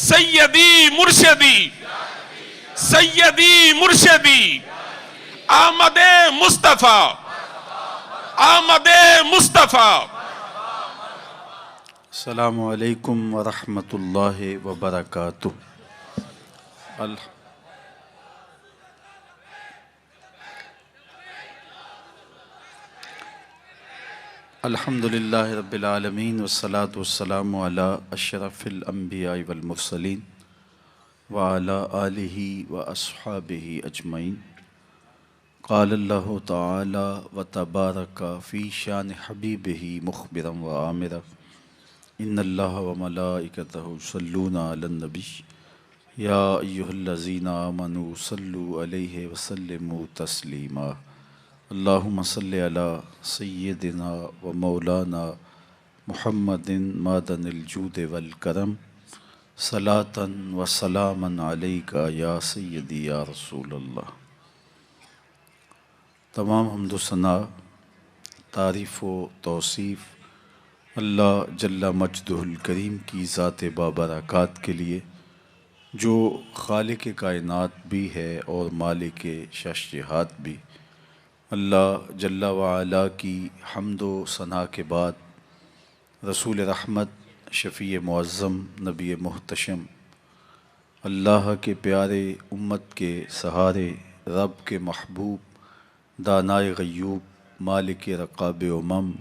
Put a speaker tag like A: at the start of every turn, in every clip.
A: سیدی مرشدی سیدی مرشدی آمد مصطفیٰ آمد مصطفیٰ۔
B: السلام علیکم ورحمۃ اللہ وبرکاتہ۔ الحمد للہ رب العالمین والصلاة والسلام علی اشرف الانبیاء والمرسلین وعلی آلہ واصحابہ اجمعین۔ قال اللہ تعالی وتبارک فی شان حبیبہ مخبرا وآمرا ان اللہ وملائکتہ یصلون علی النبی یا ایہا الذین آمنوا صلوا علیہ وسلموا تسلیما۔ اللہم صلی علی سیدنا و مولانا محمد معدن الجود والکرم صلاۃ و سلاما علیکا یا سیدی یا رسول اللہ۔ تمام حمد و ثنا، تعریف و توصیف اللہ جل مجدہ الکریم کی ذات بابرکات کے لیے، جو خالق کائنات بھی ہے اور مالک ششجہات بھی۔ اللہ جل وعلا کی حمد و ثنا کے بعد رسول رحمت، شفیع معظم، نبی محتشم، اللہ کے پیارے، امت کے سہارے، رب کے محبوب، دانائے غیوب، مالک رقاب امم،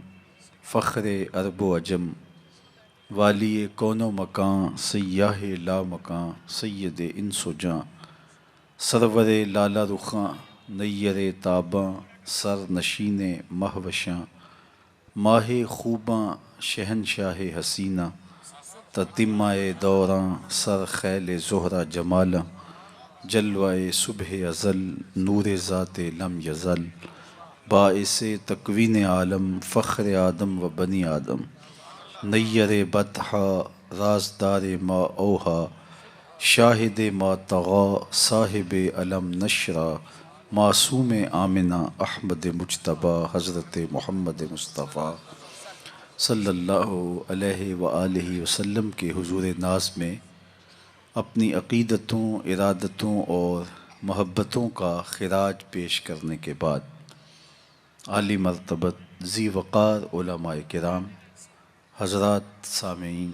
B: فخر عرب و عجم، والی کون و مکان، سیاہ لا مکان، سید انس و جاں، سرور لالا رخاں، نیر تاباں، سر نشین مہوشاں، ماہ خوباں، شہنشاہ حسینہ، تتمہ دوراں، سر خیل زہرہ جمالاں، جلوہ صبح ازل، نور ذات لم یزل، باعث تکوین عالم، فخر آدم و بنی آدم، نیر بطحا، رازدار ما اوہا، شاہد ما طغا، صاحب علم نشرہ، معصوم آمنہ، احمد مجتبیٰ، حضرت محمد مصطفیٰ صلی اللہ علیہ وآلہ وسلم کے حضور ناز میں اپنی عقیدتوں، ارادتوں اور محبتوں کا خراج پیش کرنے کے بعد، عالی مرتبت ذی وقار علماء کرام، حضرات سامعین،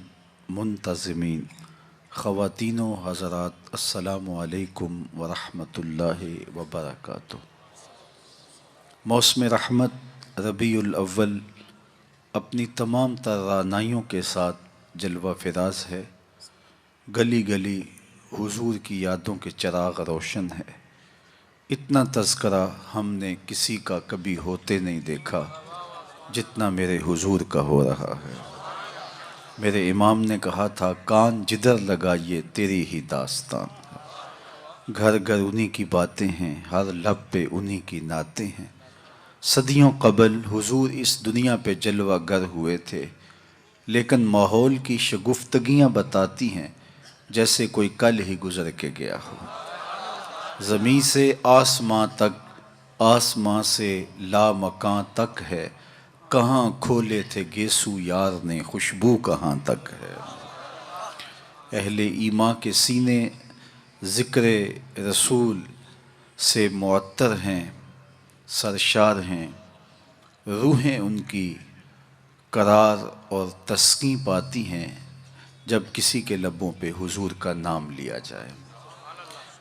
B: منتظمین، خواتین و حضرات، السلام علیکم ورحمۃ اللہ وبرکاتہ۔ موسم رحمت ربیع الاول اپنی تمام تر رعنائیوں کے ساتھ جلوہ فراز ہے۔ گلی گلی حضور کی یادوں کے چراغ روشن ہے۔ اتنا تذکرہ ہم نے کسی کا کبھی ہوتے نہیں دیکھا جتنا میرے حضور کا ہو رہا ہے۔ میرے امام نے کہا تھا، کان جدھر لگائیے تیری ہی داستان ہے۔ گھر گھر انہی کی باتیں ہیں، ہر لب پہ انہی کی نعتیں ہیں۔ صدیوں قبل حضور اس دنیا پہ جلوہ گر ہوئے تھے، لیکن ماحول کی شگفتگیاں بتاتی ہیں جیسے کوئی کل ہی گزر کے گیا ہو۔ زمیں سے آسماں تک، آسماں سے لامکاں تک ہے، کہاں کھولے تھے گیسو یار نے، خوشبو کہاں تک ہے۔ اہل ایمان کے سینے ذکر رسول سے معطر ہیں، سرشار ہیں، روحیں ان کی قرار اور تسکین پاتی ہیں جب کسی کے لبوں پہ حضور کا نام لیا جائے۔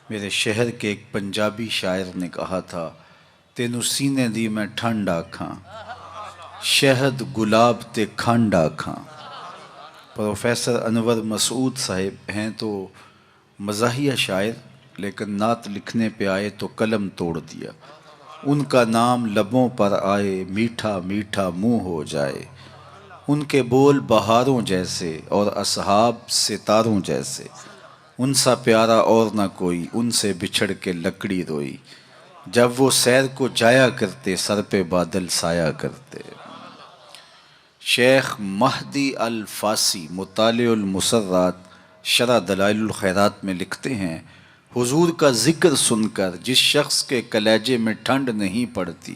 B: میرے شہر کے ایک پنجابی شاعر نے کہا تھا، تینوں سینے دی میں ٹھنڈ آکھاں، شہد گلاب تے کھنڈ آکھاں۔ پروفیسر انور مسعود صاحب ہیں تو مزاحیہ شاعر، لیکن نعت لکھنے پہ آئے تو قلم توڑ دیا۔ ان کا نام لبوں پر آئے، میٹھا میٹھا منہ ہو جائے۔ ان کے بول بہاروں جیسے اور اصحاب ستاروں جیسے، ان سا پیارا اور نہ کوئی، ان سے بچھڑ کے لکڑی روئی۔ جب وہ سیر کو جایا کرتے، سر پہ بادل سایا کرتے۔ شیخ مہدی الفاسی مطالع المسرات شرح دلائل الخیرات میں لکھتے ہیں، حضور کا ذکر سن کر جس شخص کے کلیجے میں ٹھنڈ نہیں پڑتی،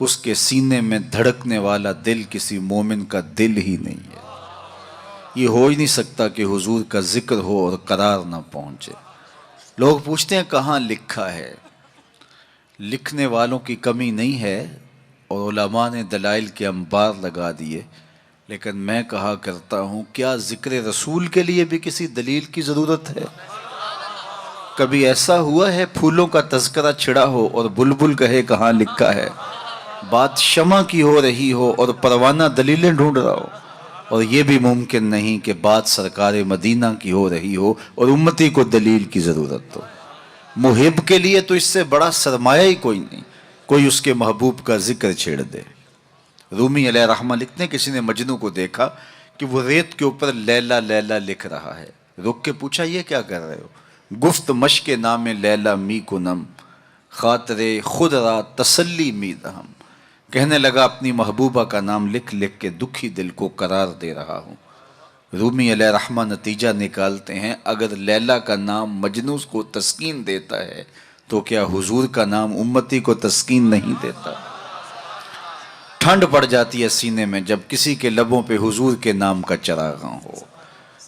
B: اس کے سینے میں دھڑکنے والا دل کسی مومن کا دل ہی نہیں ہے۔ یہ ہو ہی نہیں سکتا کہ حضور کا ذکر ہو اور قرار نہ پہنچے۔ لوگ پوچھتے ہیں کہاں لکھا ہے؟ لکھنے والوں کی کمی نہیں ہے اور علماء نے دلائل کے انبار لگا دیے، لیکن میں کہا کرتا ہوں کیا ذکر رسول کے لیے بھی کسی دلیل کی ضرورت ہے؟ کبھی ایسا ہوا ہے پھولوں کا تذکرہ چھڑا ہو اور بلبل کہے کہاں لکھا ہے؟ بات شمع کی ہو رہی ہو اور پروانہ دلیلیں ڈھونڈ رہا ہو، اور یہ بھی ممکن نہیں کہ بات سرکار مدینہ کی ہو رہی ہو اور امتی کو دلیل کی ضرورت ہو۔ محب کے لیے تو اس سے بڑا سرمایہ ہی کوئی نہیں، کوئی اس کے محبوب کا ذکر چھیڑ دے۔ رومی علیہ رحمہ لکھتے ہیں کسی نے مجنو کو دیکھا کہ وہ ریت کے اوپر لیلا لیلا لکھ رہا ہے، رک کے پوچھا یہ کیا کر رہے ہو؟ گفت مشق نام لیلا می کنم، خاطر خود را تسلی می دہم، کہنے لگا اپنی محبوبہ کا نام لکھ لکھ کے دکھی دل کو قرار دے رہا ہوں۔ رومی علیہ رحمہ نتیجہ نکالتے ہیں اگر لیلا کا نام مجنو کو تسکین دیتا ہے تو کیا حضور کا نام امتی کو تسکین نہیں دیتا؟ ٹھنڈ پڑ جاتی ہے سینے میں جب کسی کے لبوں پہ حضور کے نام کا چراغاں ہو۔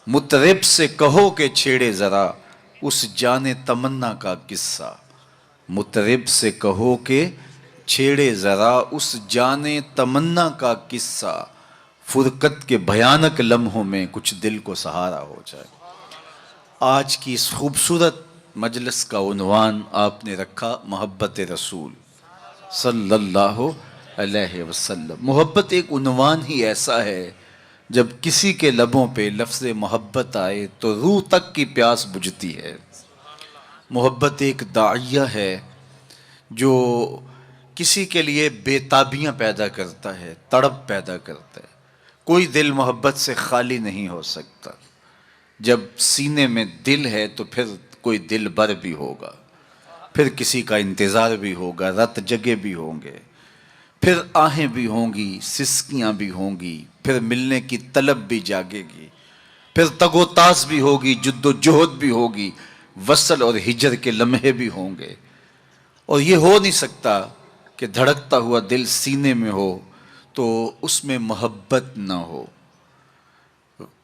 B: مطرب سے کہو کہ چھیڑے ذرا اس جان تمنا کا قصہ، مطرب سے کہو کہ چھیڑے ذرا اس جان تمنا کا قصہ، فرقت کے بھیانک لمحوں میں کچھ دل کو سہارا ہو جائے۔ آج کی اس خوبصورت مجلس کا عنوان آپ نے رکھا محبت رسول صلی اللہ علیہ وسلم۔ محبت ایک عنوان ہی ایسا ہے جب کسی کے لبوں پہ لفظ محبت آئے تو روح تک کی پیاس بجھتی ہے۔ محبت ایک داعیہ ہے جو کسی کے لیے بے تابیاں پیدا کرتا ہے، تڑپ پیدا کرتا ہے۔ کوئی دل محبت سے خالی نہیں ہو سکتا۔ جب سینے میں دل ہے تو پھر کوئی دل بر بھی ہوگا، پھر کسی کا انتظار بھی ہوگا، رت جگے بھی ہوں گے، پھر آہیں بھی ہوں گی، سسکیاں بھی ہوں گی، پھر ملنے کی طلب بھی جاگے گی، پھر تگ و تاز بھی ہوگی، جد و جہد بھی ہوگی، وصل اور ہجر کے لمحے بھی ہوں گے۔ اور یہ ہو نہیں سکتا کہ دھڑکتا ہوا دل سینے میں ہو تو اس میں محبت نہ ہو۔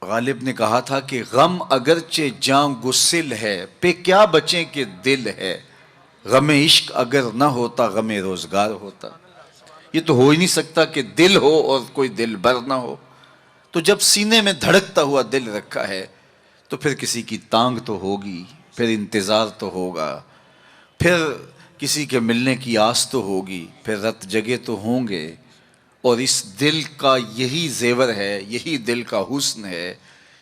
B: غالب نے کہا تھا کہ غم اگرچہ جاں گسل ہے، پہ کیا بچیں کہ دل ہے، غم عشق اگر نہ ہوتا غم روزگار ہوتا۔ یہ تو ہو ہی نہیں سکتا کہ دل ہو اور کوئی دل بر نہ ہو۔ تو جب سینے میں دھڑکتا ہوا دل رکھا ہے تو پھر کسی کی تانگ تو ہوگی، پھر انتظار تو ہوگا، پھر کسی کے ملنے کی آس تو ہوگی، پھر رت جگے تو ہوں گے۔ اور اس دل کا یہی زیور ہے، یہی دل کا حسن ہے،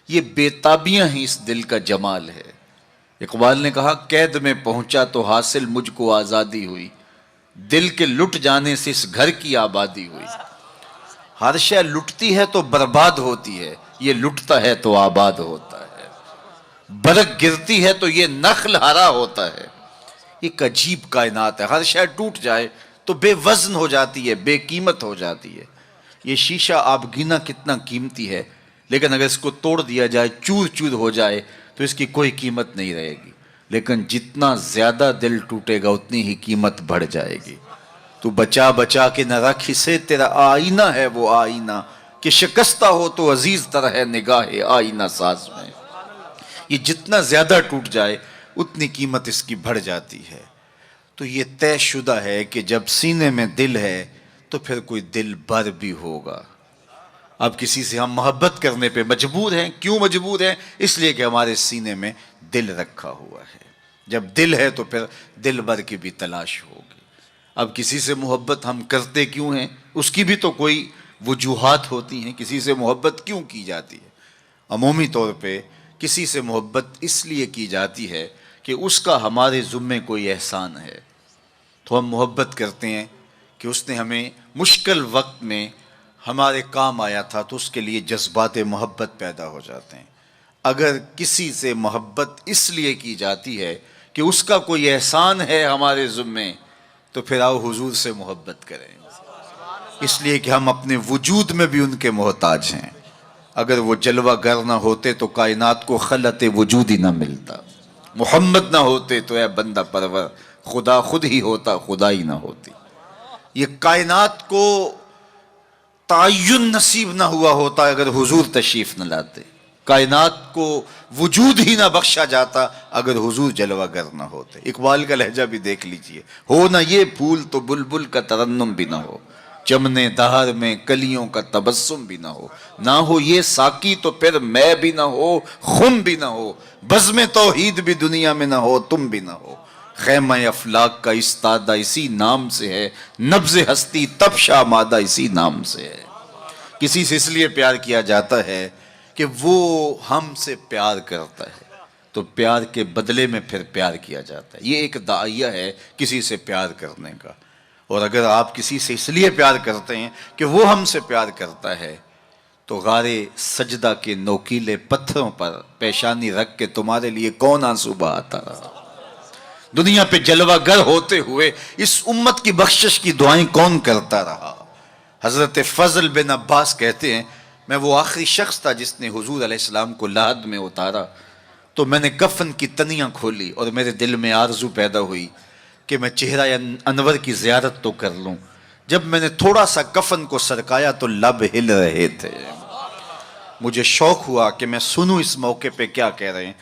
B: یہ بے تابیاں ہی اس دل کا جمال ہے۔ اقبال نے کہا قید میں پہنچا تو حاصل مجھ کو آزادی ہوئی، دل کے لٹ جانے سے اس گھر کی آبادی ہوئی۔ ہر شے لٹتی ہے تو برباد ہوتی ہے، یہ لٹتا ہے تو آباد ہوتا ہے۔ برگ گرتی ہے تو یہ نخل ہرا ہوتا ہے۔ ایک عجیب کائنات ہے، ہر شے ٹوٹ جائے تو بے وزن ہو جاتی ہے، بے قیمت ہو جاتی ہے۔ یہ شیشہ آپ گنا کتنا قیمتی ہے، لیکن اگر اس کو توڑ دیا جائے، چور چور ہو جائے تو اس کی کوئی قیمت نہیں رہے گی، لیکن جتنا زیادہ دل ٹوٹے گا اتنی ہی قیمت بڑھ جائے گی۔ تو بچا بچا کے نہ رکھ اسے، تیرا آئینہ ہے وہ آئینہ کہ شکستہ ہو تو عزیز تر ہے نگاہ آئینہ ساز میں۔ یہ جتنا زیادہ ٹوٹ جائے اتنی قیمت اس کی بڑھ جاتی ہے۔ تو یہ طے شدہ ہے کہ جب سینے میں دل ہے تو پھر کوئی دل بر بھی ہوگا۔ اب کسی سے ہم محبت کرنے پہ مجبور ہیں، کیوں مجبور ہیں؟ اس لیے کہ ہمارے سینے میں دل رکھا ہوا ہے۔ جب دل ہے تو پھر دل بر کی بھی تلاش ہوگی۔ اب کسی سے محبت ہم کرتے کیوں ہیں؟ اس کی بھی تو کوئی وجوہات ہوتی ہیں، کسی سے محبت کیوں کی جاتی ہے؟ عمومی طور پہ کسی سے محبت اس لیے کی جاتی ہے کہ اس کا ہمارے ذمے کوئی احسان ہے، تو ہم محبت کرتے ہیں کہ اس نے ہمیں مشکل وقت میں ہمارے کام آیا تھا، تو اس کے لیے جذبات محبت پیدا ہو جاتے ہیں۔ اگر کسی سے محبت اس لیے کی جاتی ہے کہ اس کا کوئی احسان ہے ہمارے ذمے، تو پھر آؤ حضور سے محبت کریں، اس لیے کہ ہم اپنے وجود میں بھی ان کے محتاج ہیں۔ اگر وہ جلوہ گر نہ ہوتے تو کائنات کو خلعت وجود ہی نہ ملتا، محمد نہ ہوتے تو اے بندہ پرور خدا خود ہی ہوتا، خدا ہی نہ ہوتی۔ یہ کائنات کو تعین نصیب نہ ہوا ہوتا اگر حضور تشریف نہ لاتے۔ کائنات کو وجود ہی نہ بخشا جاتا اگر حضور جلوہ گر نہ ہوتے۔ اقبال کا لہجہ بھی دیکھ لیجئے، ہو نہ یہ پھول تو بلبل کا ترنم بھی نہ ہو، چمنے دہر میں کلیوں کا تبسم بھی نہ ہو، نہ ہو یہ ساقی تو پھر میں بھی نہ ہو، خم بھی نہ ہو، بزم توحید بھی دنیا میں نہ ہو، تم بھی نہ ہو۔ خیمہ افلاک کا استادہ اسی نام سے ہے، نبض ہستی تب شامادہ اسی نام سے ہے۔ کسی سے اس لیے پیار کیا جاتا ہے کہ وہ ہم سے پیار کرتا ہے، تو پیار کے بدلے میں پھر پیار کیا جاتا ہے۔ یہ ایک داعیہ ہے کسی سے پیار کرنے کا۔ اور اگر آپ کسی سے اس لیے پیار کرتے ہیں کہ وہ ہم سے پیار کرتا ہے، تو غار سجدہ کے نوکیلے پتھروں پر پیشانی رکھ کے تمہارے لیے کون آنسو بہاتا رہا؟ دنیا پہ جلوہ گر ہوتے ہوئے اس امت کی بخشش کی دعائیں کون کرتا رہا؟ حضرت فضل بن عباس کہتے ہیں، میں وہ آخری شخص تھا جس نے حضور علیہ السلام کو لحد میں اتارا، تو میں نے کفن کی تنیاں کھولی اور میرے دل میں آرزو پیدا ہوئی کہ میں چہرہ انور کی زیارت تو کر لوں۔ جب میں نے تھوڑا سا کفن کو سرکایا تو لب ہل رہے تھے۔ مجھے شوق ہوا کہ میں سنوں اس موقع پہ کیا کہہ رہے ہیں،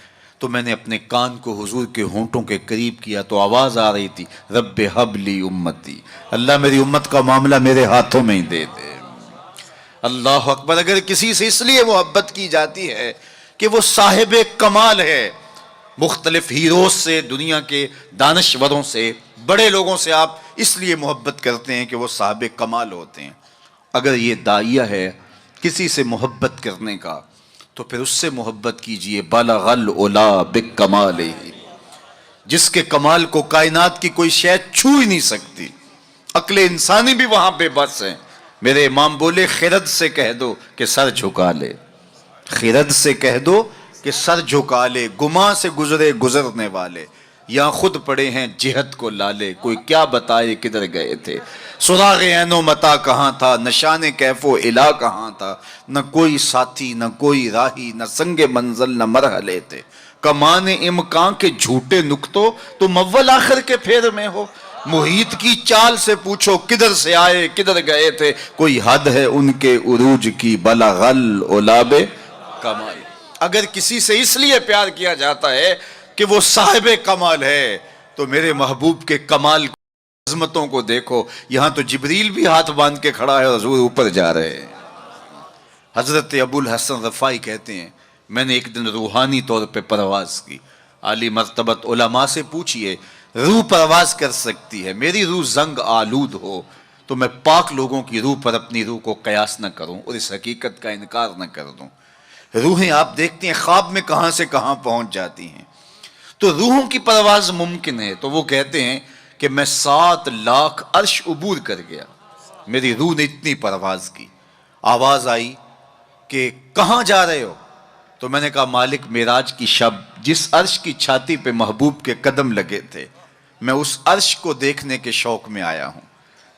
B: تو میں نے اپنے کان کو حضور کے ہونٹوں کے قریب کیا تو آواز آ رہی تھی، رب حب لی امتی، اللہ میری امت کا معاملہ میرے ہاتھوں میں ہی دے دے۔ اللہ اکبر۔ اگر کسی سے اس لیے محبت کی جاتی ہے کہ وہ صاحب کمال ہے، مختلف ہیروز سے، دنیا کے دانشوروں سے، بڑے لوگوں سے آپ اس لیے محبت کرتے ہیں کہ وہ صاحب کمال ہوتے ہیں۔ اگر یہ داعیہ ہے کسی سے محبت کرنے کا، تو پھر اس سے محبت کیجئے۔ بالغ العلا بکمالہ، جس کے کمال کو کائنات کی کوئی شے چھو ہی نہیں سکتی، عقل انسانی بھی وہاں بے بس ہے۔ میرے امام بولے، خرد سے کہہ دو کہ سر جھکا لے، خرد سے کہہ دو کہ سر جھکا لے، گماں سے گزرے گزرنے والے، یا خود پڑے ہیں جہت کو لالے، کوئی کیا بتائے کدھر گئے تھے، سراغ عین و متا کہاں تھا، نشان کیف و الا کہاں تھا، نہ کوئی ساتھی نہ کوئی راہی، نہ سنگ منزل نہ مرحلے تھے، کمان امکان کے جھوٹے نکتوں تم اول آخر کے پھیر میں ہو، محیط کی چال سے پوچھو کدھر سے آئے کدھر گئے تھے، کوئی حد ہے ان کے عروج کی، بلغ العلا بکمال۔ اگر کسی سے اس لیے پیار کیا جاتا ہے کہ وہ صاحب کمال ہے، تو میرے محبوب کے کمال عظمتوں کو دیکھو۔ یہاں تو جبریل بھی ہاتھ باندھ کے کھڑا ہے اور حضور اوپر جا رہے ہیں۔ حضرت ابو الحسن رفاعی کہتے ہیں، میں نے ایک دن روحانی طور پہ پرواز کی۔ عالی مرتبت علماء سے پوچھئے، روح پرواز کر سکتی ہے، میری روح زنگ آلود ہو تو میں پاک لوگوں کی روح پر اپنی روح کو قیاس نہ کروں اور اس حقیقت کا انکار نہ کر دوں۔ روحیں آپ دیکھتے ہیں خواب میں کہاں سے کہاں پہنچ جاتی ہیں، تو روحوں کی پرواز ممکن ہے۔ تو وہ کہتے ہیں کہ میں 7 لاکھ عرش عبور کر گیا، میری روح نے اتنی پرواز کی۔ آواز آئی کہ کہاں جا رہے ہو؟ تو میں نے کہا مالک معراج کی شب جس عرش کی چھاتی پہ محبوب کے قدم لگے تھے، میں اس عرش کو دیکھنے کے شوق میں آیا ہوں۔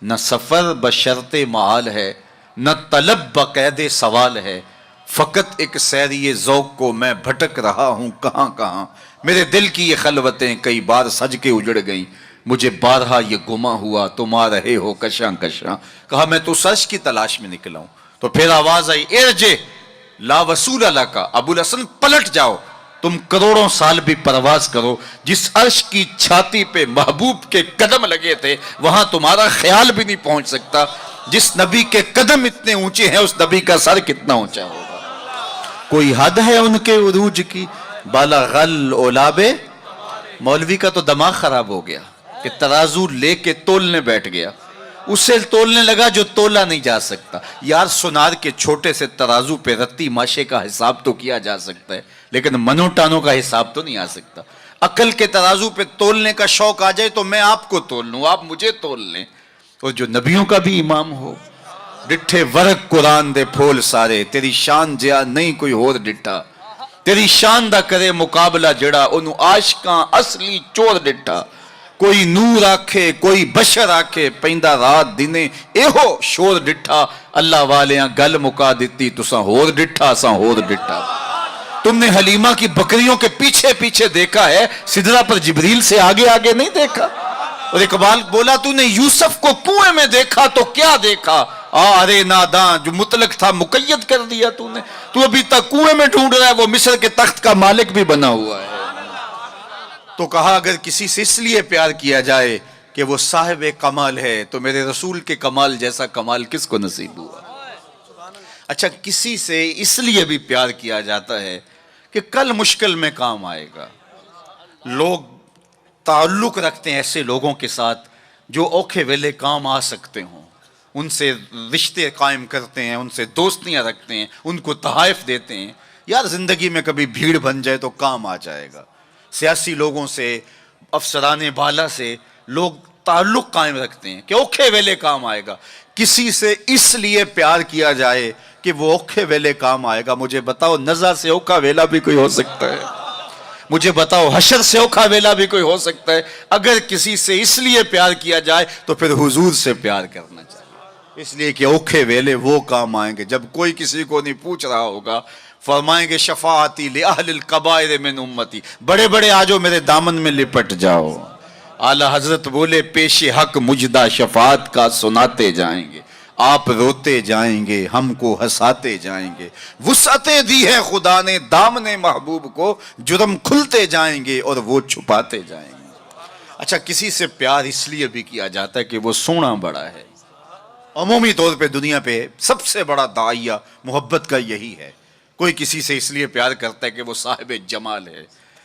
B: نہ سفر بشرط محال ہے، نہ طلب بقید سوال ہے، فقط ایک سیری ذوق کو میں بھٹک رہا ہوں کہاں کہاں۔ میرے دل کی یہ خلوتیں کئی بار سج کے اجڑ گئیں، مجھے بارہا یہ گما ہوا تم آ رہے ہو کشاں کشاں۔ کہا میں تو سچ کی تلاش میں نکلا ہوں۔ تو پھر آواز آئی، ارجع لا وصول لک، ابو الحسن پلٹ جاؤ، تم کروڑوں سال بھی پرواز کرو، جس عرش کی چھاتی پہ محبوب کے قدم لگے تھے وہاں تمہارا خیال بھی نہیں پہنچ سکتا۔ جس نبی کے قدم اتنے اونچے ہیں اس نبی کا سر کتنا اونچا ہوگا۔ کوئی حد ہے ان کے عروج کی، بالغ العلا بکمال۔ مولوی کا تو دماغ خراب ہو گیا کہ ترازو لے کے تولنے بیٹھ گیا، اسے تولنے لگا جو تولا نہیں جا سکتا۔ یار سونار کے چھوٹے سے ترازو پہ رتی ماشے کا حساب تو کیا جا سکتا ہے، لیکن منو ٹانوں کا حساب تو نہیں آ سکتا۔ عقل کے ترازو پہ تولنے کا شوق آ جائے تو میں آپ کو تول لوں، آپ مجھے تول لیں۔ اور جو نبیوں کا بھی امام ہو، ڈٹھے ورق قرآن دے پھول سارے، تیری شان جیا نہیں کوئی ہور ڈٹھا، تیری شان دا کرے مقابلہ جڑا انہوں عاشقاں اصلی چور ڈٹھا۔ کوئی نور آکھے کوئی بشر آکھے، پیندہ رات دینے ایہو شور ڈٹھا، اللہ والیاں گل مکا دیتی تساں ہور ڈٹھا ساں ہور ڈٹھا۔ تم نے حلیمہ کی بکریوں کے پیچھے پیچھے دیکھا ہے، سدرہ پر جبریل سے آگے آگے نہیں دیکھا۔ اور اقبال بولا تو نے یوسف کو کنویں میں دیکھا تو کیا دیکھا،
C: ارے ناداں، جو مطلق تھا مقید کر دیا تو نے، تو ابھی تک کنویں میں ڈھونڈ رہا ہے، وہ مصر کے تخت کا مالک بھی بنا ہوا ہے۔
B: تو کہا اگر کسی سے اس لیے پیار کیا جائے کہ وہ صاحب کمال ہے تو میرے رسول کے کمال جیسا کمال کس کو نصیب ہوا؟ اچھا، کسی سے اس لیے بھی پیار کیا جاتا ہے کہ کل مشکل میں کام آئے گا۔ لوگ تعلق رکھتے ہیں ایسے لوگوں کے ساتھ جو اوکھے ویلے کام آ سکتے ہوں، ان سے رشتے قائم کرتے ہیں، ان سے دوستیاں رکھتے ہیں، ان کو تحائف دیتے ہیں۔ یار زندگی میں کبھی بھیڑ بن جائے تو کام آ جائے گا۔ سیاسی لوگوں سے، افسران بالا سے لوگ تعلق قائم رکھتے ہیں کہ اوکھے ویلے کام آئے گا۔ کسی سے اس لیے پیار کیا جائے کہ وہ اوکھے ویلے کام آئے گا۔ مجھے بتاؤ نزع سے اوکھا ویلا بھی کوئی ہو سکتا ہے؟ مجھے بتاؤ حشر سے اوکھا ویلا بھی کوئی ہو سکتا ہے؟ اگر کسی سے اس لیے پیار کیا جائے تو پھر حضور سے پیار کرنا چاہیے، اس لیے کہ اوکھے ویلے وہ کام آئیں گے جب کوئی کسی کو نہیں پوچھ رہا ہوگا۔ فرمائیں گے شفاعتی لأہل القبائر من امتی، بڑے بڑے آجو میرے دامن میں لپٹ جاؤ۔ اعلی حضرت بولے پیش حق مجدہ شفاعت کا سناتے جائیں گے، آپ روتے جائیں گے، ہم کو ہنساتے جائیں گے۔ وسعتیں دی ہے خدا نے دامن محبوب کو، جرم کھلتے جائیں گے اور وہ چھپاتے جائیں گے۔ اچھا، کسی سے پیار اس لیے بھی کیا جاتا ہے کہ وہ سونا بڑا ہے۔ عمومی طور پہ دنیا پہ سب سے بڑا داعیہ محبت کا یہی ہے۔ کوئی کسی سے اس لیے پیار کرتا ہے کہ وہ صاحب جمال ہے،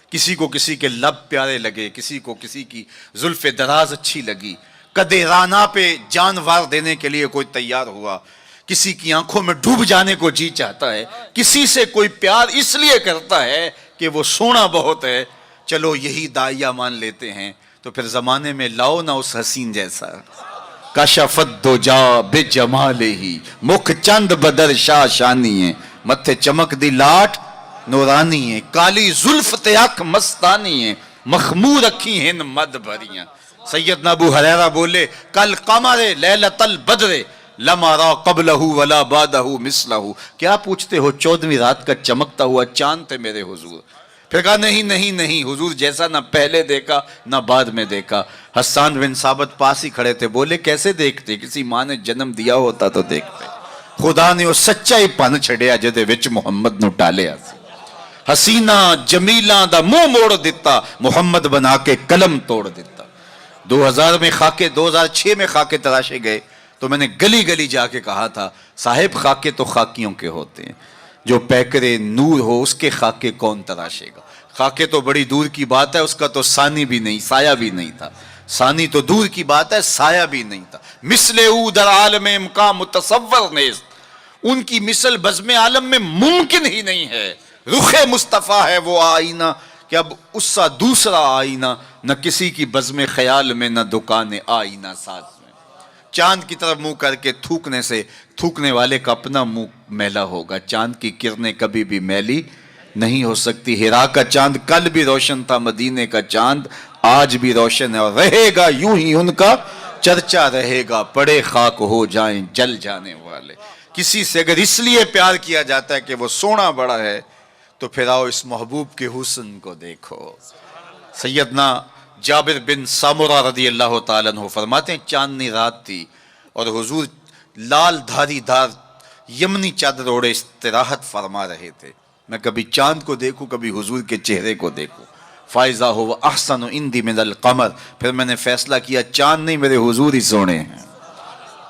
B: کسی کو کسی کے لب پیارے لگے، کسی کو کسی کی زلف دراز اچھی لگی، قدِ رانا پہ جان وار دینے کے لیے کوئی تیار ہوا، کسی کی آنکھوں میں ڈوب جانے کو جی چاہتا ہے، کسی سے کوئی پیار اس لیے کرتا ہے کہ وہ سونا بہت ہے۔ چلو یہی داعیہ مان لیتے ہیں تو پھر زمانے میں لاؤ نہ اس حسین جیسا۔ کشفت دجا بجمالہ، مکھ چند بدر شاہ شانی ہے، متھے چمک دی لاٹ نورانی ہے، کالی زلف تے اکھ مستانی ہے، مخمور اکھی ہن مد بھریاں۔ سیدنا ابو ہریرہ بولے کل قمر لیلۃ البدر لم ارى قبلہ ولا بعدہ مثلہ، کیا پوچھتے ہو 14ویں رات کا چمکتا ہوا چاند تھے میرے حضور۔ پھر کہا نہیں نہیں نہیں، حضور جیسا نہ پہلے دیکھا نہ بعد میں دیکھا۔ حسان بن ثابت پاس ہی کھڑے تھے، بولے کیسے دیکھتے؟ کسی ماں نے جنم دیا ہوتا تو دیکھتے۔ خدا نے وہ سچائی پن چھڑیا جدے وچ محمد نو ٹالیا سی۔ حسینہ جمیلاں دا منہ موڑ دیتا، محمد بنا کے قلم توڑ دیتا۔ 2006 میں خاکے تراشے گئے تو میں نے گلی گلی جا کے کہا تھا صاحب خاکے تو خاکیوں کے ہوتے ہیں، جو پیکرے نور ہو اس کے خاکے کون تراشے گا؟ خاکے تو بڑی دور کی بات ہے، اس کا تو ثانی بھی نہیں، سایہ بھی نہیں تھا۔ ثانی تو دور کی بات ہے، سایہ بھی نہیں تھا۔ مثل او در عالم امکان متصور نیست، ان کی مثل بزم عالم میں ممکن ہی نہیں ہے۔ رخ مصطفیٰ ہے وہ آئینہ کہ اب اس سا دوسرا آئینہ، نہ کسی کی بزم خیال میں نہ دکان آئینہ ساز میں۔ چاند کی طرف منہ کر کے تھوکنے سے تھوکنے والے کا اپنا منہ میلا ہوگا۔ چاند کی کرنیں کبھی بھی میلی نہیں ہو سکتی۔ ہرا کا چاند کل بھی روشن تھا، مدینے کا چاند آج بھی روشن ہے، اور رہے گا یوں ہی ان کا چرچا رہے گا، پڑے خاک ہو جائیں جل جانے والے۔ کسی سے اگر اس لیے پیار کیا جاتا ہے کہ وہ سونا بڑا ہے تو پھر آؤ اس محبوب کے حسن کو دیکھو۔ سیدنا جابر بن سامورہ رضی اللہ تعالیٰ عنہ فرماتے ہیں چاندنی رات تھی اور حضور لال دھاری دار یمنی چادر اوڑے استراحت فرما رہے تھے۔ میں کبھی چاند کو دیکھوں، کبھی حضور کے چہرے کو دیکھوں۔ فائزہ ہو احسن عندی من القمر، پھر میں نے فیصلہ کیا چاند نہیں میرے حضور ہی سونے ہیں۔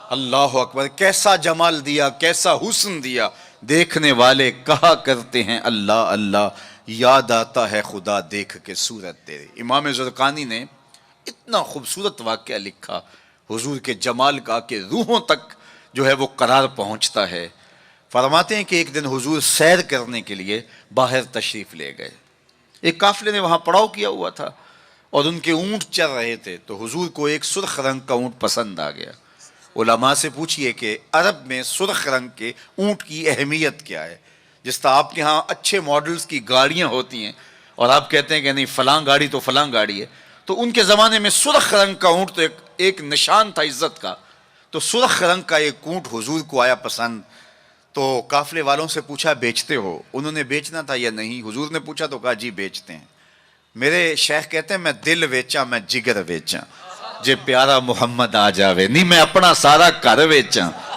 B: اللہ اکبر، کیسا جمال دیا، کیسا حسن دیا۔ دیکھنے والے کہا کرتے ہیں اللہ اللہ، یاد آتا ہے خدا دیکھ کے صورت تیری۔ امام زرقانی نے اتنا خوبصورت واقعہ لکھا حضور کے جمال کا کہ روحوں تک جو ہے وہ قرار پہنچتا ہے۔ فرماتے ہیں کہ ایک دن حضور سیر کرنے کے لیے باہر تشریف لے گئے۔ ایک قافلے نے وہاں پڑاؤ کیا ہوا تھا اور ان کے اونٹ چل رہے تھے، تو حضور کو ایک سرخ رنگ کا اونٹ پسند آ گیا۔ علماء سے پوچھئے کہ عرب میں سرخ رنگ کے اونٹ کی اہمیت کیا ہے؟ جس طرح آپ کے ہاں اچھے ماڈلز کی گاڑیاں ہوتی ہیں اور آپ کہتے ہیں کہ نہیں فلاں گاڑی تو فلاں گاڑی ہے، تو ان کے زمانے میں سرخ رنگ کا اونٹ تو ایک نشان تھا عزت کا۔ تو سرخ رنگ کا ایک اونٹ حضور کو آیا پسند، تو قافلے والوں سے پوچھا بیچتے ہو؟ انہوں نے بیچنا تھا یا نہیں؟ حضور نے پوچھا تو کہا جی بیچتے ہیں۔ میرے شیخ کہتے ہیں میں دل ویچا میں جگر ویچا، جے پیارا محمد آ جاوے، نہیں میں اپنا سارا گھر ویچاں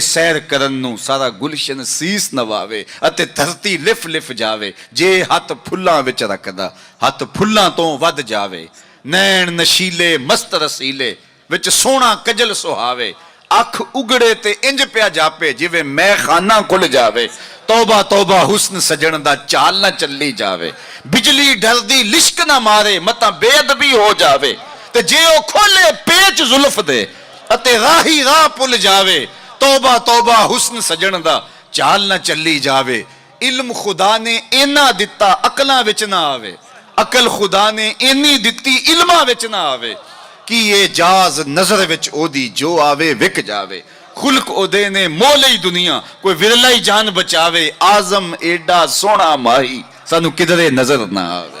C: ਸੈਰ ਕਰਨ ਨੂੰ ਸਾਰਾ ਗੁਲਸ਼ਨ ਸੀਸ ਨਵਾਵੇ ਅਤੇ ਧਰਤੀ ਲਿਫ ਲਿਫ ਜਾਵੇ। ਜੇ ਹੱਥ ਫੁੱਲਾਂ ਵਿੱਚ ਰੱਖਦਾ ਹੱਥ ਫੁੱਲਾਂ ਤੋਂ ਵੱਧ ਜਾਵੇ। ਨੈਣ ਨਸ਼ੀਲੇ ਮਸਤ ਰਸੀਲੇ ਵਿੱਚ ਸੋਹਣਾ ਕਜਲ ਸੁਹਾਵੇ। ਅੱਖ ਉਗੜੇ ਤੇ ਇੰਜ ਪਿਆ ਜਾਪੇ ਜਿਵੇਂ ਮੈਖਾਨਾ ਖੁੱਲ ਜਾਵੇ। ਤੌਬਾ ਤੌਬਾ ਹੁਸਨ ਸਜਣ ਦਾ ਚਾਲ ਨਾ ਚੱਲੀ ਜਾਵੇ। ਬਿਜਲੀ ਡਰਦੀ ਲਿਸ਼ਕ ਨਾ ਮਾਰੇ ਮਤਾਂ ਬੇਅਦਬੀ ਹੋ ਜਾਵੇ। ਤੇ ਜੇ ਉਹ ਖੋਲੇ ਪੇਚ ਜ਼ੁਲਫ ਦੇ ਅਤੇ ਰਾਹੀ ਰਾਹ ਭੁੱਲ ਜਾਵੇ। ਤੌਬਾ ਤੌਬਾ ਹੁਸਨ ਸਜਣ ਦਾ ਚਾਲ ਨਾ ਚੱਲੀ ਜਾਵੇ। ਇਲਮ ਖੁਦਾ ਨੇ ਇੰਨਾ ਦਿੱਤਾ ਅਕਲਾਂ ਵਿੱਚ ਨਾ ਆਵੇ। ਅਕਲ ਖੁਦਾ ਨੇ ਇੰਨੀ ਦਿੱਤੀ ਇਲਮਾਂ ਵਿੱਚ ਨਾ ਆਵੇ ਕਿ ਇਹ ਜਾਜ਼ ਨਜ਼ਰ ਵਿੱਚ ਉਹਦੀ ਜੋ ਆਵੇ ਵਿਕ ਜਾਵੇ। ਖੁਲਕ ਉਹਦੇ ਨੇ ਮੋਹ ਲਈ ਦੁਨੀਆ ਕੋਈ ਵਿਰਲਾ ਹੀ ਜਾਨ ਬਚਾਵੇ। ਆਜ਼ਮ ਏਡਾ ਸੋਹਣਾ ਮਾਹੀ ਸਾਨੂੰ ਕਿਧਰੇ ਨਜ਼ਰ ਨਾ ਆਵੇ।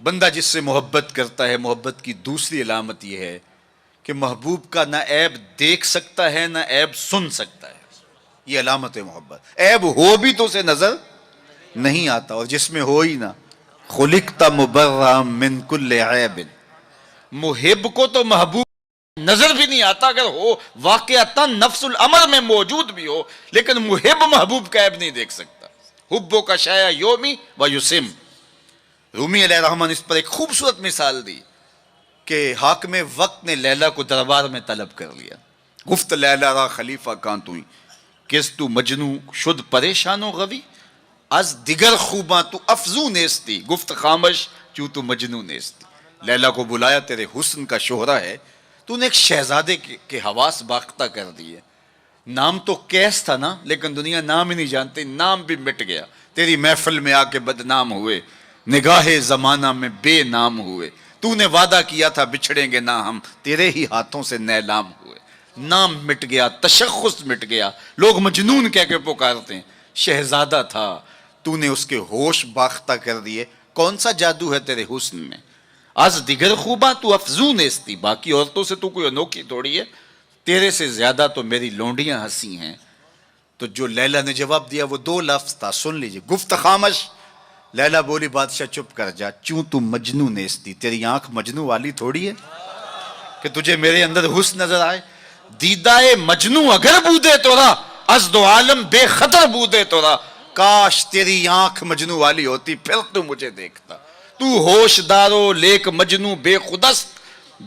C: بندہ جس سے محبت کرتا ہے، محبت کی دوسری علامت یہ ہے کہ محبوب کا نہ عیب دیکھ سکتا ہے نہ عیب سن سکتا ہے. یہ علامت ہے محبت. عیب ہو بھی تو اسے نظر نہیں آتا، اور جس میں ہو ہی نہ، خلقت مبرأ من کل عیب. محب کو تو محبوب نظر بھی نہیں آتا، اگر ہو واقعتا نفس الامر میں موجود بھی ہو، لیکن محب محبوب کا عیب نہیں دیکھ سکتا. حبو کا شایا یومی و یسم. رومی علیہ الرحمٰن نے اس پر ایک خوبصورت مثال دی کہ حاکم وقت نے لیلا کو دربار میں طلب کر لیا. گفت لیلا را خلیفہ کان توئی کس تو مجنو شد پریشان و غوی از دیگر خوباں تو افزو نیستی گفت خامش چوں تو مجنو نیستی. لیلا کو بلایا، تیرے حسن کا شہرہ ہے، تو نے ایک شہزادے کے حواس باختہ کر دیے. نام تو کیس تھا نا، لیکن دنیا نام ہی نہیں جانتی، نام بھی مٹ گیا. تیری محفل میں آ کے بدنام ہوئے، نگاہ زمانہ میں بے نام ہوئے. تو نے وعدہ کیا تھا بچھڑیں گے نہ ہم، تیرے ہی ہاتھوں سے نیلام ہوئے. نام مٹ گیا، تشخص مٹ گیا، لوگ مجنون کہہ کے پکارتے ہیں. شہزادہ تھا، تو نے اس کے ہوش باختہ کر دیے. کون سا جادو ہے تیرے حسن میں؟ از دیگر خوباں تو افزو نیستی. باقی عورتوں سے تو کوئی انوکھی تھوڑی ہے، تیرے سے زیادہ تو میری لونڈیاں ہنسی ہیں. تو جو لیلا نے جواب دیا وہ 2 لفظ تھا، سن لیجئے. گفت خامش. لیلا بولی بادشاہ چپ کر جا، چوں تو مجنو نیستی. تیری آنکھ مجنو والی تھوڑی ہے کہ تجھے میرے اندر حسن نظر آئے. دیدائے مجنو اگر بودے تورا از دو عالم بے خطر بودے تورا. کاش تیری آنکھ مجنو والی ہوتی، پھر تو مجھے دیکھتا. تو ہوش دارو لیک مجنو بے خودست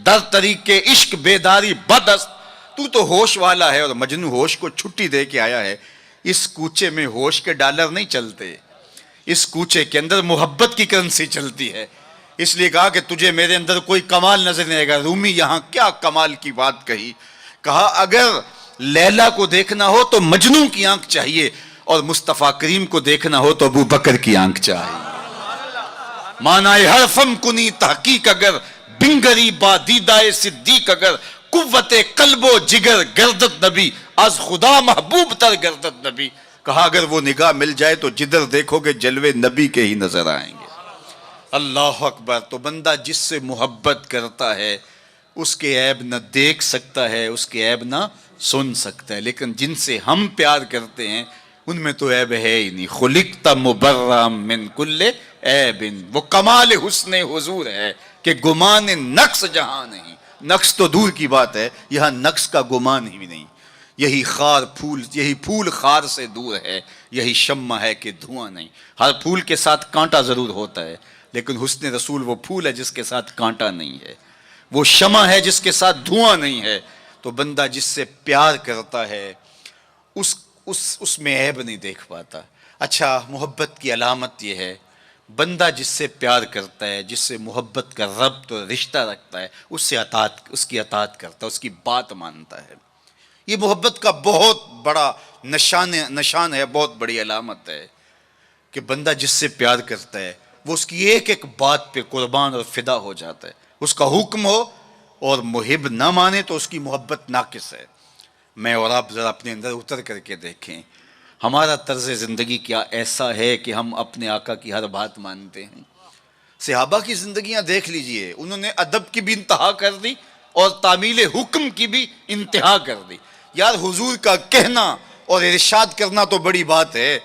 C: در طریق عشق بیداری بدست. تو ہوش والا ہے اور مجنو ہوش کو چھٹی دے کے آیا ہے. اس کوچے میں ہوش کے ڈالر نہیں چلتے، اس کوچے کے اندر محبت کی کرنسی چلتی ہے. اس لیے کہا کہ تجھے میرے اندر کوئی کمال نظر نہیں آئے گا. رومی یہاں کیا کمال کی بات کہی. کہا اگر لیلا کو دیکھنا ہو تو مجنو کی آنکھ چاہیے، اور مصطفیٰ کریم کو دیکھنا ہو تو ابو بکر کی آنکھ چاہیے. معنی حرفم کنی تحقیق اگر بنگری با دیدائے صدیق اگر قوت قلب و جگر گردت نبی از خدا محبوب تر گردت نبی. کہا اگر وہ نگاہ مل جائے تو جدھر دیکھو گے جلوے نبی کے ہی نظر آئیں گے. اللہ اکبر. تو بندہ جس سے محبت کرتا ہے اس کے عیب نہ دیکھ سکتا ہے، اس کے عیب نہ سن سکتا ہے. لیکن جن سے ہم پیار کرتے ہیں ان میں تو عیب ہے ہی نہیں. خلقت مبرأ من کل عیب. وہ کمال حسن حضور ہے کہ گمان نقص جہاں نہیں. نقص تو دور کی بات ہے، یہاں نقص کا گمان ہی نہیں. یہی پھول خار سے دور ہے، یہی شمع ہے کہ دھواں نہیں. ہر پھول کے ساتھ کانٹا ضرور ہوتا ہے، لیکن حسن رسول وہ پھول ہے جس کے ساتھ کانٹا نہیں ہے، وہ شمع ہے جس کے ساتھ دھواں نہیں ہے. تو بندہ جس سے پیار کرتا ہے اس میں عیب نہیں دیکھ پاتا. اچھا، محبت کی علامت یہ ہے بندہ جس سے پیار کرتا ہے، جس سے محبت کا ربط اور رشتہ رکھتا ہے، اس کی اطاعت کرتا ہے، اس کی بات مانتا ہے. یہ محبت کا بہت بڑا نشان ہے، بہت بڑی علامت ہے کہ بندہ جس سے پیار کرتا ہے وہ اس کی ایک ایک بات پہ قربان اور فدا ہو جاتا ہے. اس کا حکم ہو اور محب نہ مانے تو اس کی محبت ناقص ہے. میں اور آپ ذرا اپنے اندر اتر کر کے دیکھیں، ہمارا طرز زندگی کیا ایسا ہے کہ ہم اپنے آقا کی ہر بات مانتے ہیں. صحابہ کی زندگیاں دیکھ لیجئے، انہوں نے ادب کی بھی انتہا کر دی اور تعمیل حکم کی بھی انتہا کر دی. یار حضور کا کہنا اور ارشاد کرنا تو بڑی بات ہے،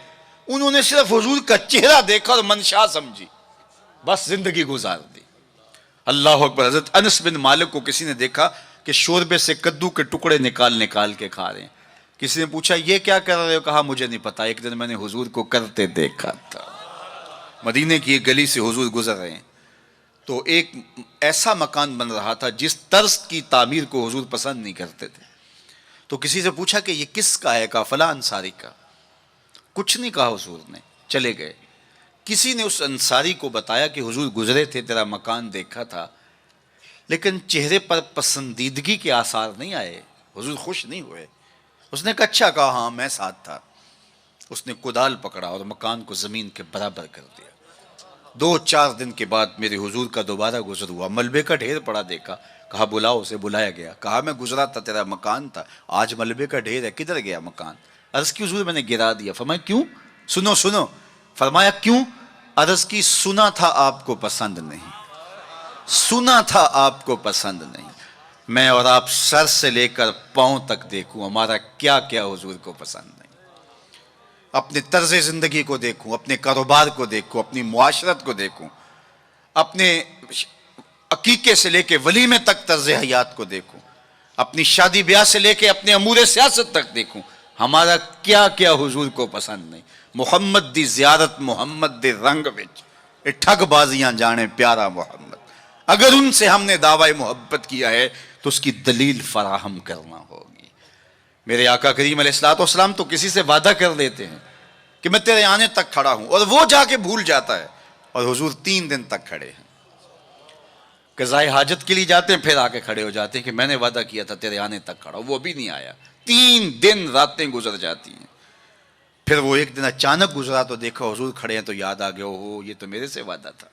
C: انہوں نے صرف حضور کا چہرہ دیکھا اور منشا سمجھی، بس زندگی گزار دی. اللہ اکبر. حضرت انس بن مالک کو کسی نے دیکھا کہ شوربے سے کدو کے ٹکڑے نکال کے کھا رہے ہیں. کسی نے پوچھا یہ کیا کر رہے ہو؟ کہا مجھے نہیں پتا، ایک دن میں نے حضور کو کرتے دیکھا تھا. مدینے کی ایک گلی سے حضور گزر رہے ہیں تو ایک ایسا مکان بن رہا تھا جس طرز کی تعمیر کو حضور پسند نہیں کرتے تھے. تو کسی سے پوچھا کہ یہ کس کا ہے؟ کہا فلاں انصاری کا. کچھ نہیں کہا حضور نے، چلے گئے. کسی نے اس انصاری کو بتایا کہ حضور گزرے تھے، تیرا مکان دیکھا تھا، لیکن چہرے پر پسندیدگی کے آثار نہیں آئے، حضور خوش نہیں ہوئے. اس نے کہا اچھا. کہا ہاں میں ساتھ تھا. اس نے کدال پکڑا اور مکان کو زمین کے برابر کر دیا. 2-4 دن کے بعد میرے حضور کا دوبارہ گزر ہوا، ملبے کا ڈھیر پڑا دیکھا. کہا بلاؤ. اسے بلایا گیا. کہا میں گزرا تھا، تیرا مکان تھا، آج ملبے کا ڈھیر ہے، کدھر گیا مکان؟ عرض کی حضور میں نے گرا دیا. فرمایا کیوں؟ سنو. فرمایا کیوں؟ عرض کی سنا تھا آپ کو پسند نہیں. سنا تھا آپ کو پسند نہیں. میں اور آپ سر سے لے کر پاؤں تک دیکھوں ہمارا کیا کیا حضور کو پسند نہیں. اپنے طرز زندگی کو دیکھوں, اپنے کاروبار کو دیکھوں, اپنی معاشرت کو دیکھوں, اپنے عقیقے سے لے کے ولیمے تک طرز حیات کو دیکھوں, اپنی شادی بیاہ سے لے کے اپنے امور سیاست تک دیکھوں, ہمارا کیا کیا حضور کو پسند نہیں. محمد دی زیارت محمد دے رنگ وچ اے ٹھگ بازیاں جانے پیارا محمد. اگر ان سے ہم نے دعوی محبت کیا ہے تو اس کی دلیل فراہم کرنا ہوگی. میرے آقا کریم علیہ الصلوۃ والسلام تو کسی سے وعدہ کر لیتے ہیں کہ میں تیرے آنے تک کھڑا ہوں, اور وہ جا کے بھول جاتا ہے, اور حضور 3 دن تک کھڑے ہیں. قضائے حاجت کے لیے جاتے ہیں, پھر آ کے کھڑے ہو جاتے ہیں کہ میں نے وعدہ کیا تھا تیرے آنے تک کھڑا ہوں, وہ بھی نہیں آیا. 3 دن راتیں گزر جاتی ہیں. پھر وہ ایک دن اچانک گزرا تو دیکھا حضور کھڑے ہیں, تو یاد آ گیا ہو یہ تو میرے سے وعدہ تھا.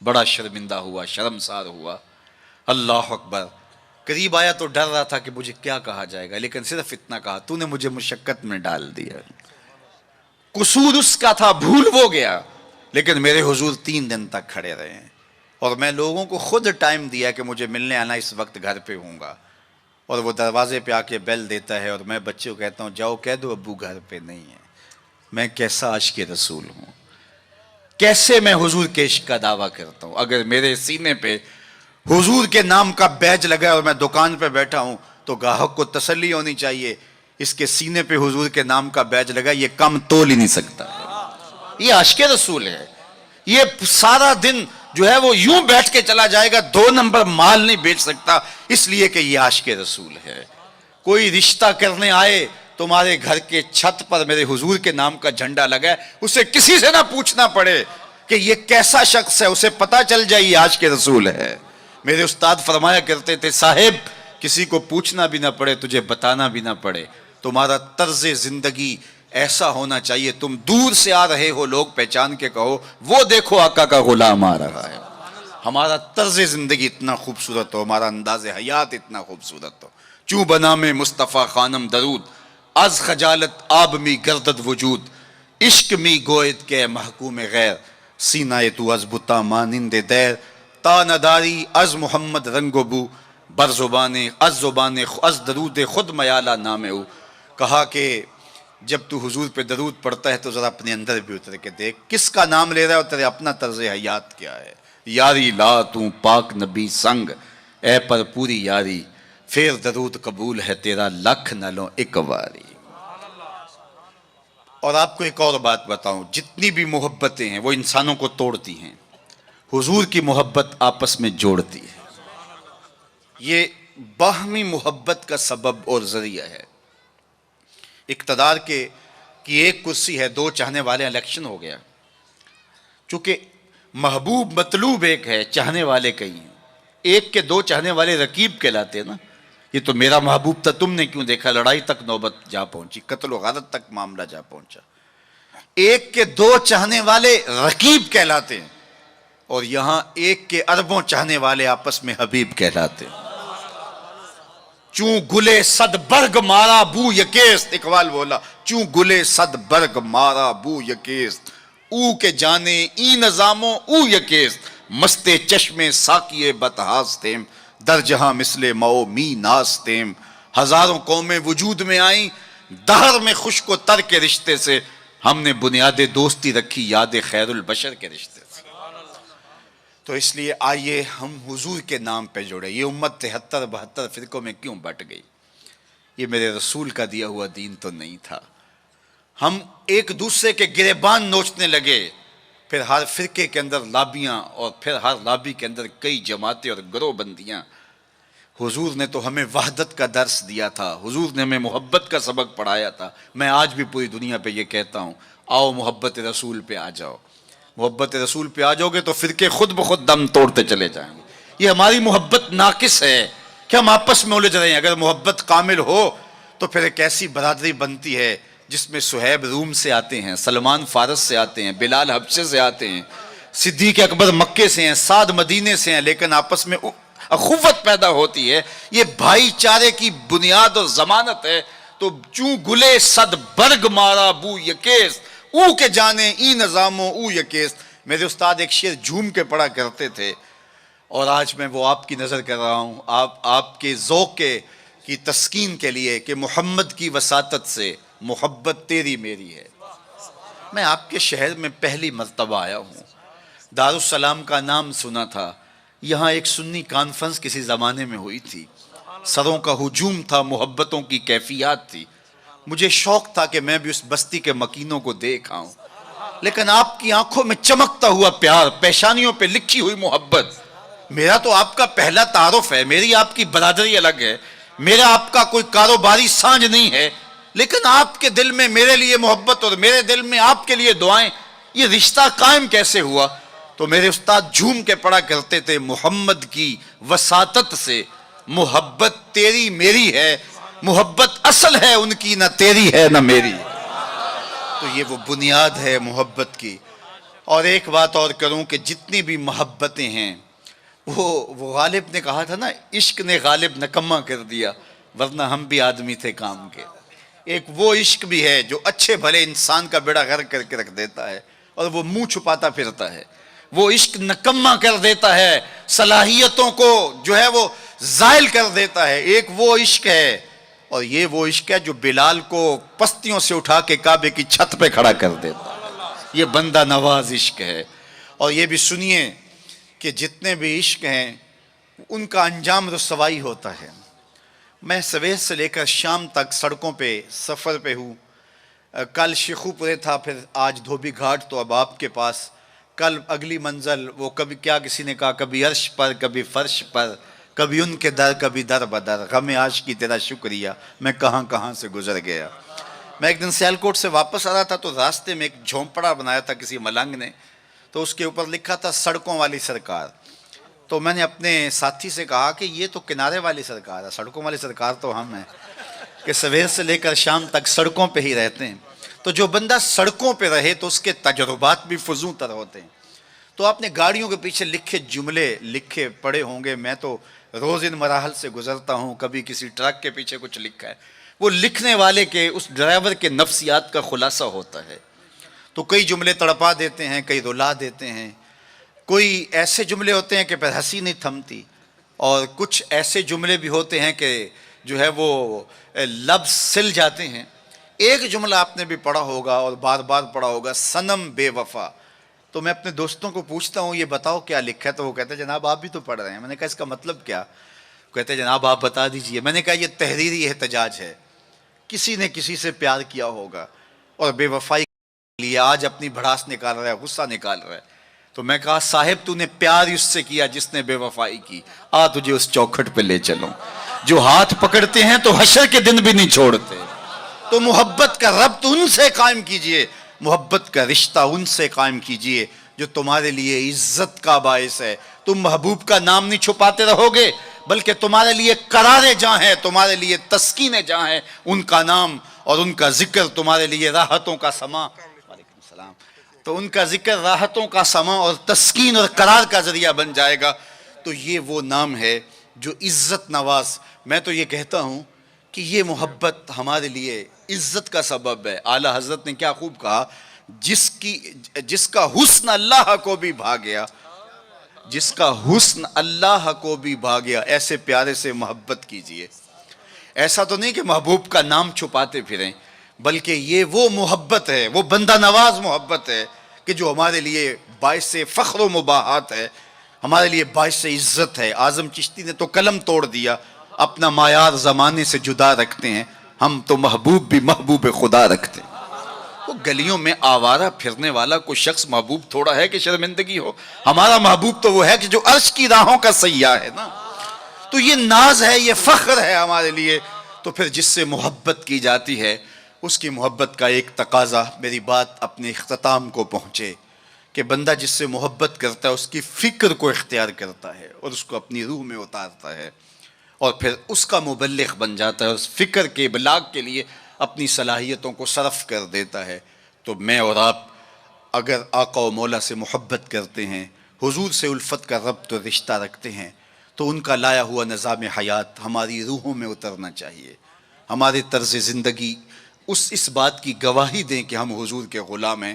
C: بڑا شرمندہ ہوا, شرمسار ہوا. اللہ اکبر. قریب آیا تو ڈر رہا تھا کہ مجھے کیا کہا جائے گا, لیکن صرف اتنا کہا, تو نے مجھے مشقت میں ڈال دیا. قصور اس کا تھا, بھول وہ گیا, لیکن میرے حضور 3 دن تک کھڑے رہے ہیں. اور میں لوگوں کو خود ٹائم دیا کہ مجھے ملنے آنا, اس وقت گھر پہ ہوں گا. اور وہ دروازے پہ آ کے بیل دیتا ہے, اور میں بچے کو کہتا ہوں جاؤ کہہ دو ابو گھر پہ نہیں ہے. میں کیسا عاشق رسول ہوں, کیسے میں حضور کے عشق کا دعویٰ کرتا ہوں. اگر میرے سینے پہ حضور کے نام کا بیج لگا ہے اور میں دکان پہ بیٹھا ہوں تو گاہک کو تسلی ہونی چاہیے, اس کے سینے پہ حضور کے نام کا بیج لگا, یہ کم تول ہی نہیں سکتا. یہ عاشق رسول ہے. یہ سارا دن جو ہے وہ یوں بیٹھ کے چلا جائے گا, 2 نمبر مال نہیں بیچ سکتا, اس لیے کہ یہ عاشق رسول ہے. کوئی رشتہ کرنے آئے تمہارے گھر کے چھت پر میرے حضور کے نام کا جھنڈا لگا ہے, اسے کسی سے نہ پوچھنا پڑے کہ یہ کیسا شخص ہے, اسے پتا چل جائے یہ عاشق رسول ہے. میرے استاد فرمایا کرتے تھے صاحب کسی کو پوچھنا بھی نہ پڑے, تجھے بتانا بھی نہ پڑے, تمہارا طرز زندگی ایسا ہونا چاہیے, تم دور سے آ رہے ہو لوگ پہچان کے کہو وہ دیکھو آقا کا غلام آ رہا ہے. ہمارا طرز زندگی اتنا خوبصورت ہو, ہمارا انداز حیات اتنا خوبصورت ہو. چوں بنا میں مصطفیٰ خانم درود, از خجالت آب می گردد وجود, عشق می گوید کے محکوم غیر, سینہ تو از بتا مانند دیر, تا نداری از محمد رنگ و بو, بر زبان از درود خود میالہ نام او. کہا کہ جب تو حضور پہ درود پڑھتا ہے تو ذرا اپنے اندر بھی اتر کے دیکھ کس کا نام لے رہا ہے اور تیرے اپنا طرز حیات کیا ہے. یاری لا تو پاک نبی سنگ, اے پر پوری یاری, پھر درود قبول ہے تیرا لکھ نہ لو ایک واری. اور آپ کو ایک اور بات بتاؤں, جتنی بھی محبتیں ہیں وہ انسانوں کو توڑتی ہیں, حضور کی محبت آپس میں جوڑتی ہے. یہ باہمی محبت کا سبب اور ذریعہ ہے. اقتدار کی ایک کرسی ہے, 2 چاہنے والے, الیکشن ہو گیا. چونکہ محبوب مطلوب ایک ہے, چاہنے والے کئی ہیں. ایک کے 2 چاہنے والے رقیب کہلاتے ہیں نا. یہ تو میرا محبوب تھا, تم نے کیوں دیکھا, لڑائی تک نوبت جا پہنچی, قتل و غارت تک معاملہ جا پہنچا. ایک کے 2 چاہنے والے رقیب کہلاتے ہیں, اور یہاں ایک کے اربوں چاہنے والے آپس میں حبیب کہلاتے ہیں. چوں گلے صد برگ مارا بو یکیست, اقبال بولا چوں گلے صد برگ مارا بو یکیست, او کے جانے ای نظاموں او یکیست, مستے چشمے ساکیے بتہاستیم, در جہاں مثل مو می ناستیم. ہزاروں قومیں وجود میں آئیں, دہر میں خشک و تر کے رشتے سے, ہم نے بنیاد دوستی رکھی یاد خیر البشر کے رشتے سے. تو اس لیے آئیے ہم حضور کے نام پہ جوڑے. یہ امت 73-72 فرقوں میں کیوں بٹ گئی؟ یہ میرے رسول کا دیا ہوا دین تو نہیں تھا. ہم ایک دوسرے کے گریبان نوچنے لگے, پھر ہر فرقے کے اندر لابیاں, اور پھر ہر لابی کے اندر کئی جماعتیں اور گروہ بندیاں. حضور نے تو ہمیں وحدت کا درس دیا تھا, حضور نے ہمیں محبت کا سبق پڑھایا تھا. میں آج بھی پوری دنیا پہ یہ کہتا ہوں, آؤ محبت رسول پہ آ جاؤ. محبت رسول پہ آ جاؤ گے تو فرقے خود بخود دم توڑتے چلے جائیں گے. یہ ہماری محبت ناقص ہے کہ ہم آپس میں الجھ رہے ہیں. اگر محبت کامل ہو تو پھر ایک ایسی برادری بنتی ہے جس میں صہیب روم سے آتے ہیں, سلمان فارس سے آتے ہیں, بلال حبشے سے آتے ہیں, صدیق اکبر مکے سے ہیں, سعد مدینے سے ہیں, لیکن آپس میں اخوت پیدا ہوتی ہے. یہ بھائی چارے کی بنیاد اور ضمانت ہے. تو چوں گلے صد برگ مارا بو یکیست, او کے جانے ای نظاموں او یکیست. میرے استاد ایک شعر جھوم کے پڑھا کرتے تھے, اور آج میں وہ آپ کی نظر کر رہا ہوں، آپ کے ذوق کی تسکین کے لیے کہ محمد کی وساطت سے محبت تیری میری ہے۔ میں آپ کے شہر میں پہلی مرتبہ آیا ہوں، دارالسلام کا نام سنا تھا، یہاں ایک سنی کانفرنس کسی زمانے میں ہوئی تھی، سروں کا ہجوم تھا، محبتوں کی کیفیات تھی، مجھے شوق تھا کہ میں بھی اس بستی کے مکینوں کو دیکھ آؤں، لیکن آپ کی آنکھوں میں چمکتا ہوا پیار، پیشانیوں پہ لکھی ہوئی محبت، میرا تو آپ کا پہلا تعارف ہے، میری آپ کی برادری الگ ہے، میرا آپ کا کوئی کاروباری سانج نہیں ہے، لیکن آپ کے دل میں میرے لیے محبت اور میرے دل میں آپ کے لیے دعائیں، یہ رشتہ قائم کیسے ہوا؟ تو میرے استاد جھوم کے پڑھا کرتے تھے، محمد کی وساطت سے محبت تیری میری ہے، محبت اصل ہے ان کی، نہ تیری ہے نہ میری۔ تو یہ وہ بنیاد ہے محبت کی۔ اور ایک بات اور کروں کہ جتنی بھی محبتیں ہیں، وہ غالب نے کہا تھا نا، عشق نے غالب نکما کر دیا، ورنہ ہم بھی آدمی تھے کام کے۔ ایک وہ عشق بھی ہے جو اچھے بھلے انسان کا بیڑا غرق کر کے رکھ دیتا ہے اور وہ منہ چھپاتا پھرتا ہے، وہ عشق نکما کر دیتا ہے، صلاحیتوں کو جو ہے وہ زائل کر دیتا ہے۔ ایک وہ عشق ہے، اور یہ وہ عشق ہے جو بلال کو پستیوں سے اٹھا کے کعبے کی چھت پہ کھڑا کر دیتا ہے، یہ بندہ نواز عشق ہے۔ اور یہ بھی سنیے کہ جتنے بھی عشق ہیں ان کا انجام رسوائی ہوتا ہے۔ میں سویر سے لے کر شام تک سڑکوں پہ سفر پہ ہوں، کل شیخو پورے تھا، پھر آج دھوبی گھاٹ، تو اب آپ کے پاس کل اگلی منزل، وہ کبھی کیا کسی نے کہا، کبھی عرش پر کبھی فرش پر، کبھی ان کے در کبھی در بدر، غم عاشقی تیرا شکریہ میں کہاں کہاں سے گزر گیا۔ میں ایک دن سیالکوٹ سے واپس آ رہا تھا تو راستے میں ایک جھونپڑا بنایا تھا کسی ملنگ نے، تو اس کے اوپر لکھا تھا سڑکوں والی سرکار۔ تو میں نے اپنے ساتھی سے کہا کہ یہ تو کنارے والی سرکار ہے، سڑکوں والی سرکار تو ہم ہیں کہ سویر سے لے کر شام تک سڑکوں پہ ہی رہتے ہیں۔ تو جو بندہ سڑکوں پہ رہے تو اس کے تجربات بھی فزوں تر ہوتے ہیں۔ تو آپ نے گاڑیوں کے پیچھے لکھے جملے لکھے پڑھے ہوں گے، میں تو روز ان مراحل سے گزرتا ہوں، کبھی کسی ٹرک کے پیچھے کچھ لکھا ہے، وہ لکھنے والے کے، اس ڈرائیور کے نفسیات کا خلاصہ ہوتا ہے۔ تو کئی جملے تڑپا دیتے ہیں، کئی رلا دیتے ہیں، کوئی ایسے جملے ہوتے ہیں کہ پھر ہنسی نہیں تھمتی، اور کچھ ایسے جملے بھی ہوتے ہیں کہ جو ہے وہ لفظ سل جاتے ہیں۔ ایک جملہ آپ نے بھی پڑھا ہوگا اور بار بار پڑھا ہوگا، صنم بے وفا۔ تو میں اپنے دوستوں کو پوچھتا ہوں یہ بتاؤ کیا لکھا ہے، تو وہ کہتے ہیں جناب آپ بھی تو پڑھ رہے ہیں۔ میں نے کہا اس کا مطلب کیا؟ کہتے ہیں جناب آپ بتا دیجئے۔ میں نے کہا یہ تحریری احتجاج ہے، کسی نے کسی سے پیار کیا ہوگا اور بے وفائی کے لیے آج اپنی بھڑاس نکال رہا ہے، غصہ نکال رہا ہے۔ تو میں کہا صاحب تو نے پیار اس سے کیا جس نے بے وفائی کی، آ تجھے اس چوکھٹ پہ لے چلوں۔ جو ہاتھ پکڑتے ہیں تو حشر کے دن بھی نہیں چھوڑتے۔ تو محبت کا ربط ان سے قائم کیجئے، محبت کا رشتہ ان سے قائم کیجئے جو تمہارے لیے عزت کا باعث ہے۔ تم محبوب کا نام نہیں چھپاتے رہو گے، بلکہ تمہارے لیے قرار جہاں ہے، تمہارے لیے تسکین جہاں ہے، ان کا نام اور ان کا ذکر تمہارے لیے راحتوں کا سما، وعلیکم السلام، تو ان کا ذکر راحتوں کا سما اور تسکین اور قرار کا ذریعہ بن جائے گا۔ تو یہ وہ نام ہے جو عزت نواز۔ میں تو یہ کہتا ہوں کہ یہ محبت ہمارے لیے عزت کا سبب ہے۔ اعلیٰ حضرت نے کیا خوب کہا، جس کا حسن اللہ کو بھی بھا گیا، جس کا حسن اللہ کو بھی بھا گیا، ایسے پیارے سے محبت کیجئے۔ ایسا تو نہیں کہ محبوب کا نام چھپاتے پھریں، بلکہ یہ وہ محبت ہے، وہ بندہ نواز محبت ہے کہ جو ہمارے لیے باعث فخر و مباحات ہے، ہمارے لیے باعث عزت ہے۔ اعظم چشتی نے تو قلم توڑ دیا، اپنا معیار زمانے سے جدا رکھتے ہیں، ہم تو محبوب بھی محبوب خدا رکھتے ہیں۔ وہ گلیوں میں آوارہ پھرنے والا کوئی شخص محبوب تھوڑا ہے کہ شرمندگی ہو؟ ہمارا محبوب تو وہ ہے کہ جو عرش کی راہوں کا سیاح ہے نا۔ تو یہ ناز ہے، یہ فخر ہے ہمارے لیے۔ تو پھر جس سے محبت کی جاتی ہے اس کی محبت کا ایک تقاضا، میری بات اپنے اختتام کو پہنچے، کہ بندہ جس سے محبت کرتا ہے اس کی فکر کو اختیار کرتا ہے اور اس کو اپنی روح میں اتارتا ہے، اور پھر اس کا مبلغ بن جاتا ہے، اس فکر کے ابلاغ کے لیے اپنی صلاحیتوں کو صرف کر دیتا ہے۔ تو میں اور آپ اگر آقا و مولا سے محبت کرتے ہیں، حضور سے الفت کا ربط و رشتہ رکھتے ہیں، تو ان کا لایا ہوا نظام حیات ہماری روحوں میں اترنا چاہیے، ہمارے طرز زندگی اس بات کی گواہی دیں کہ ہم حضور کے غلام ہیں،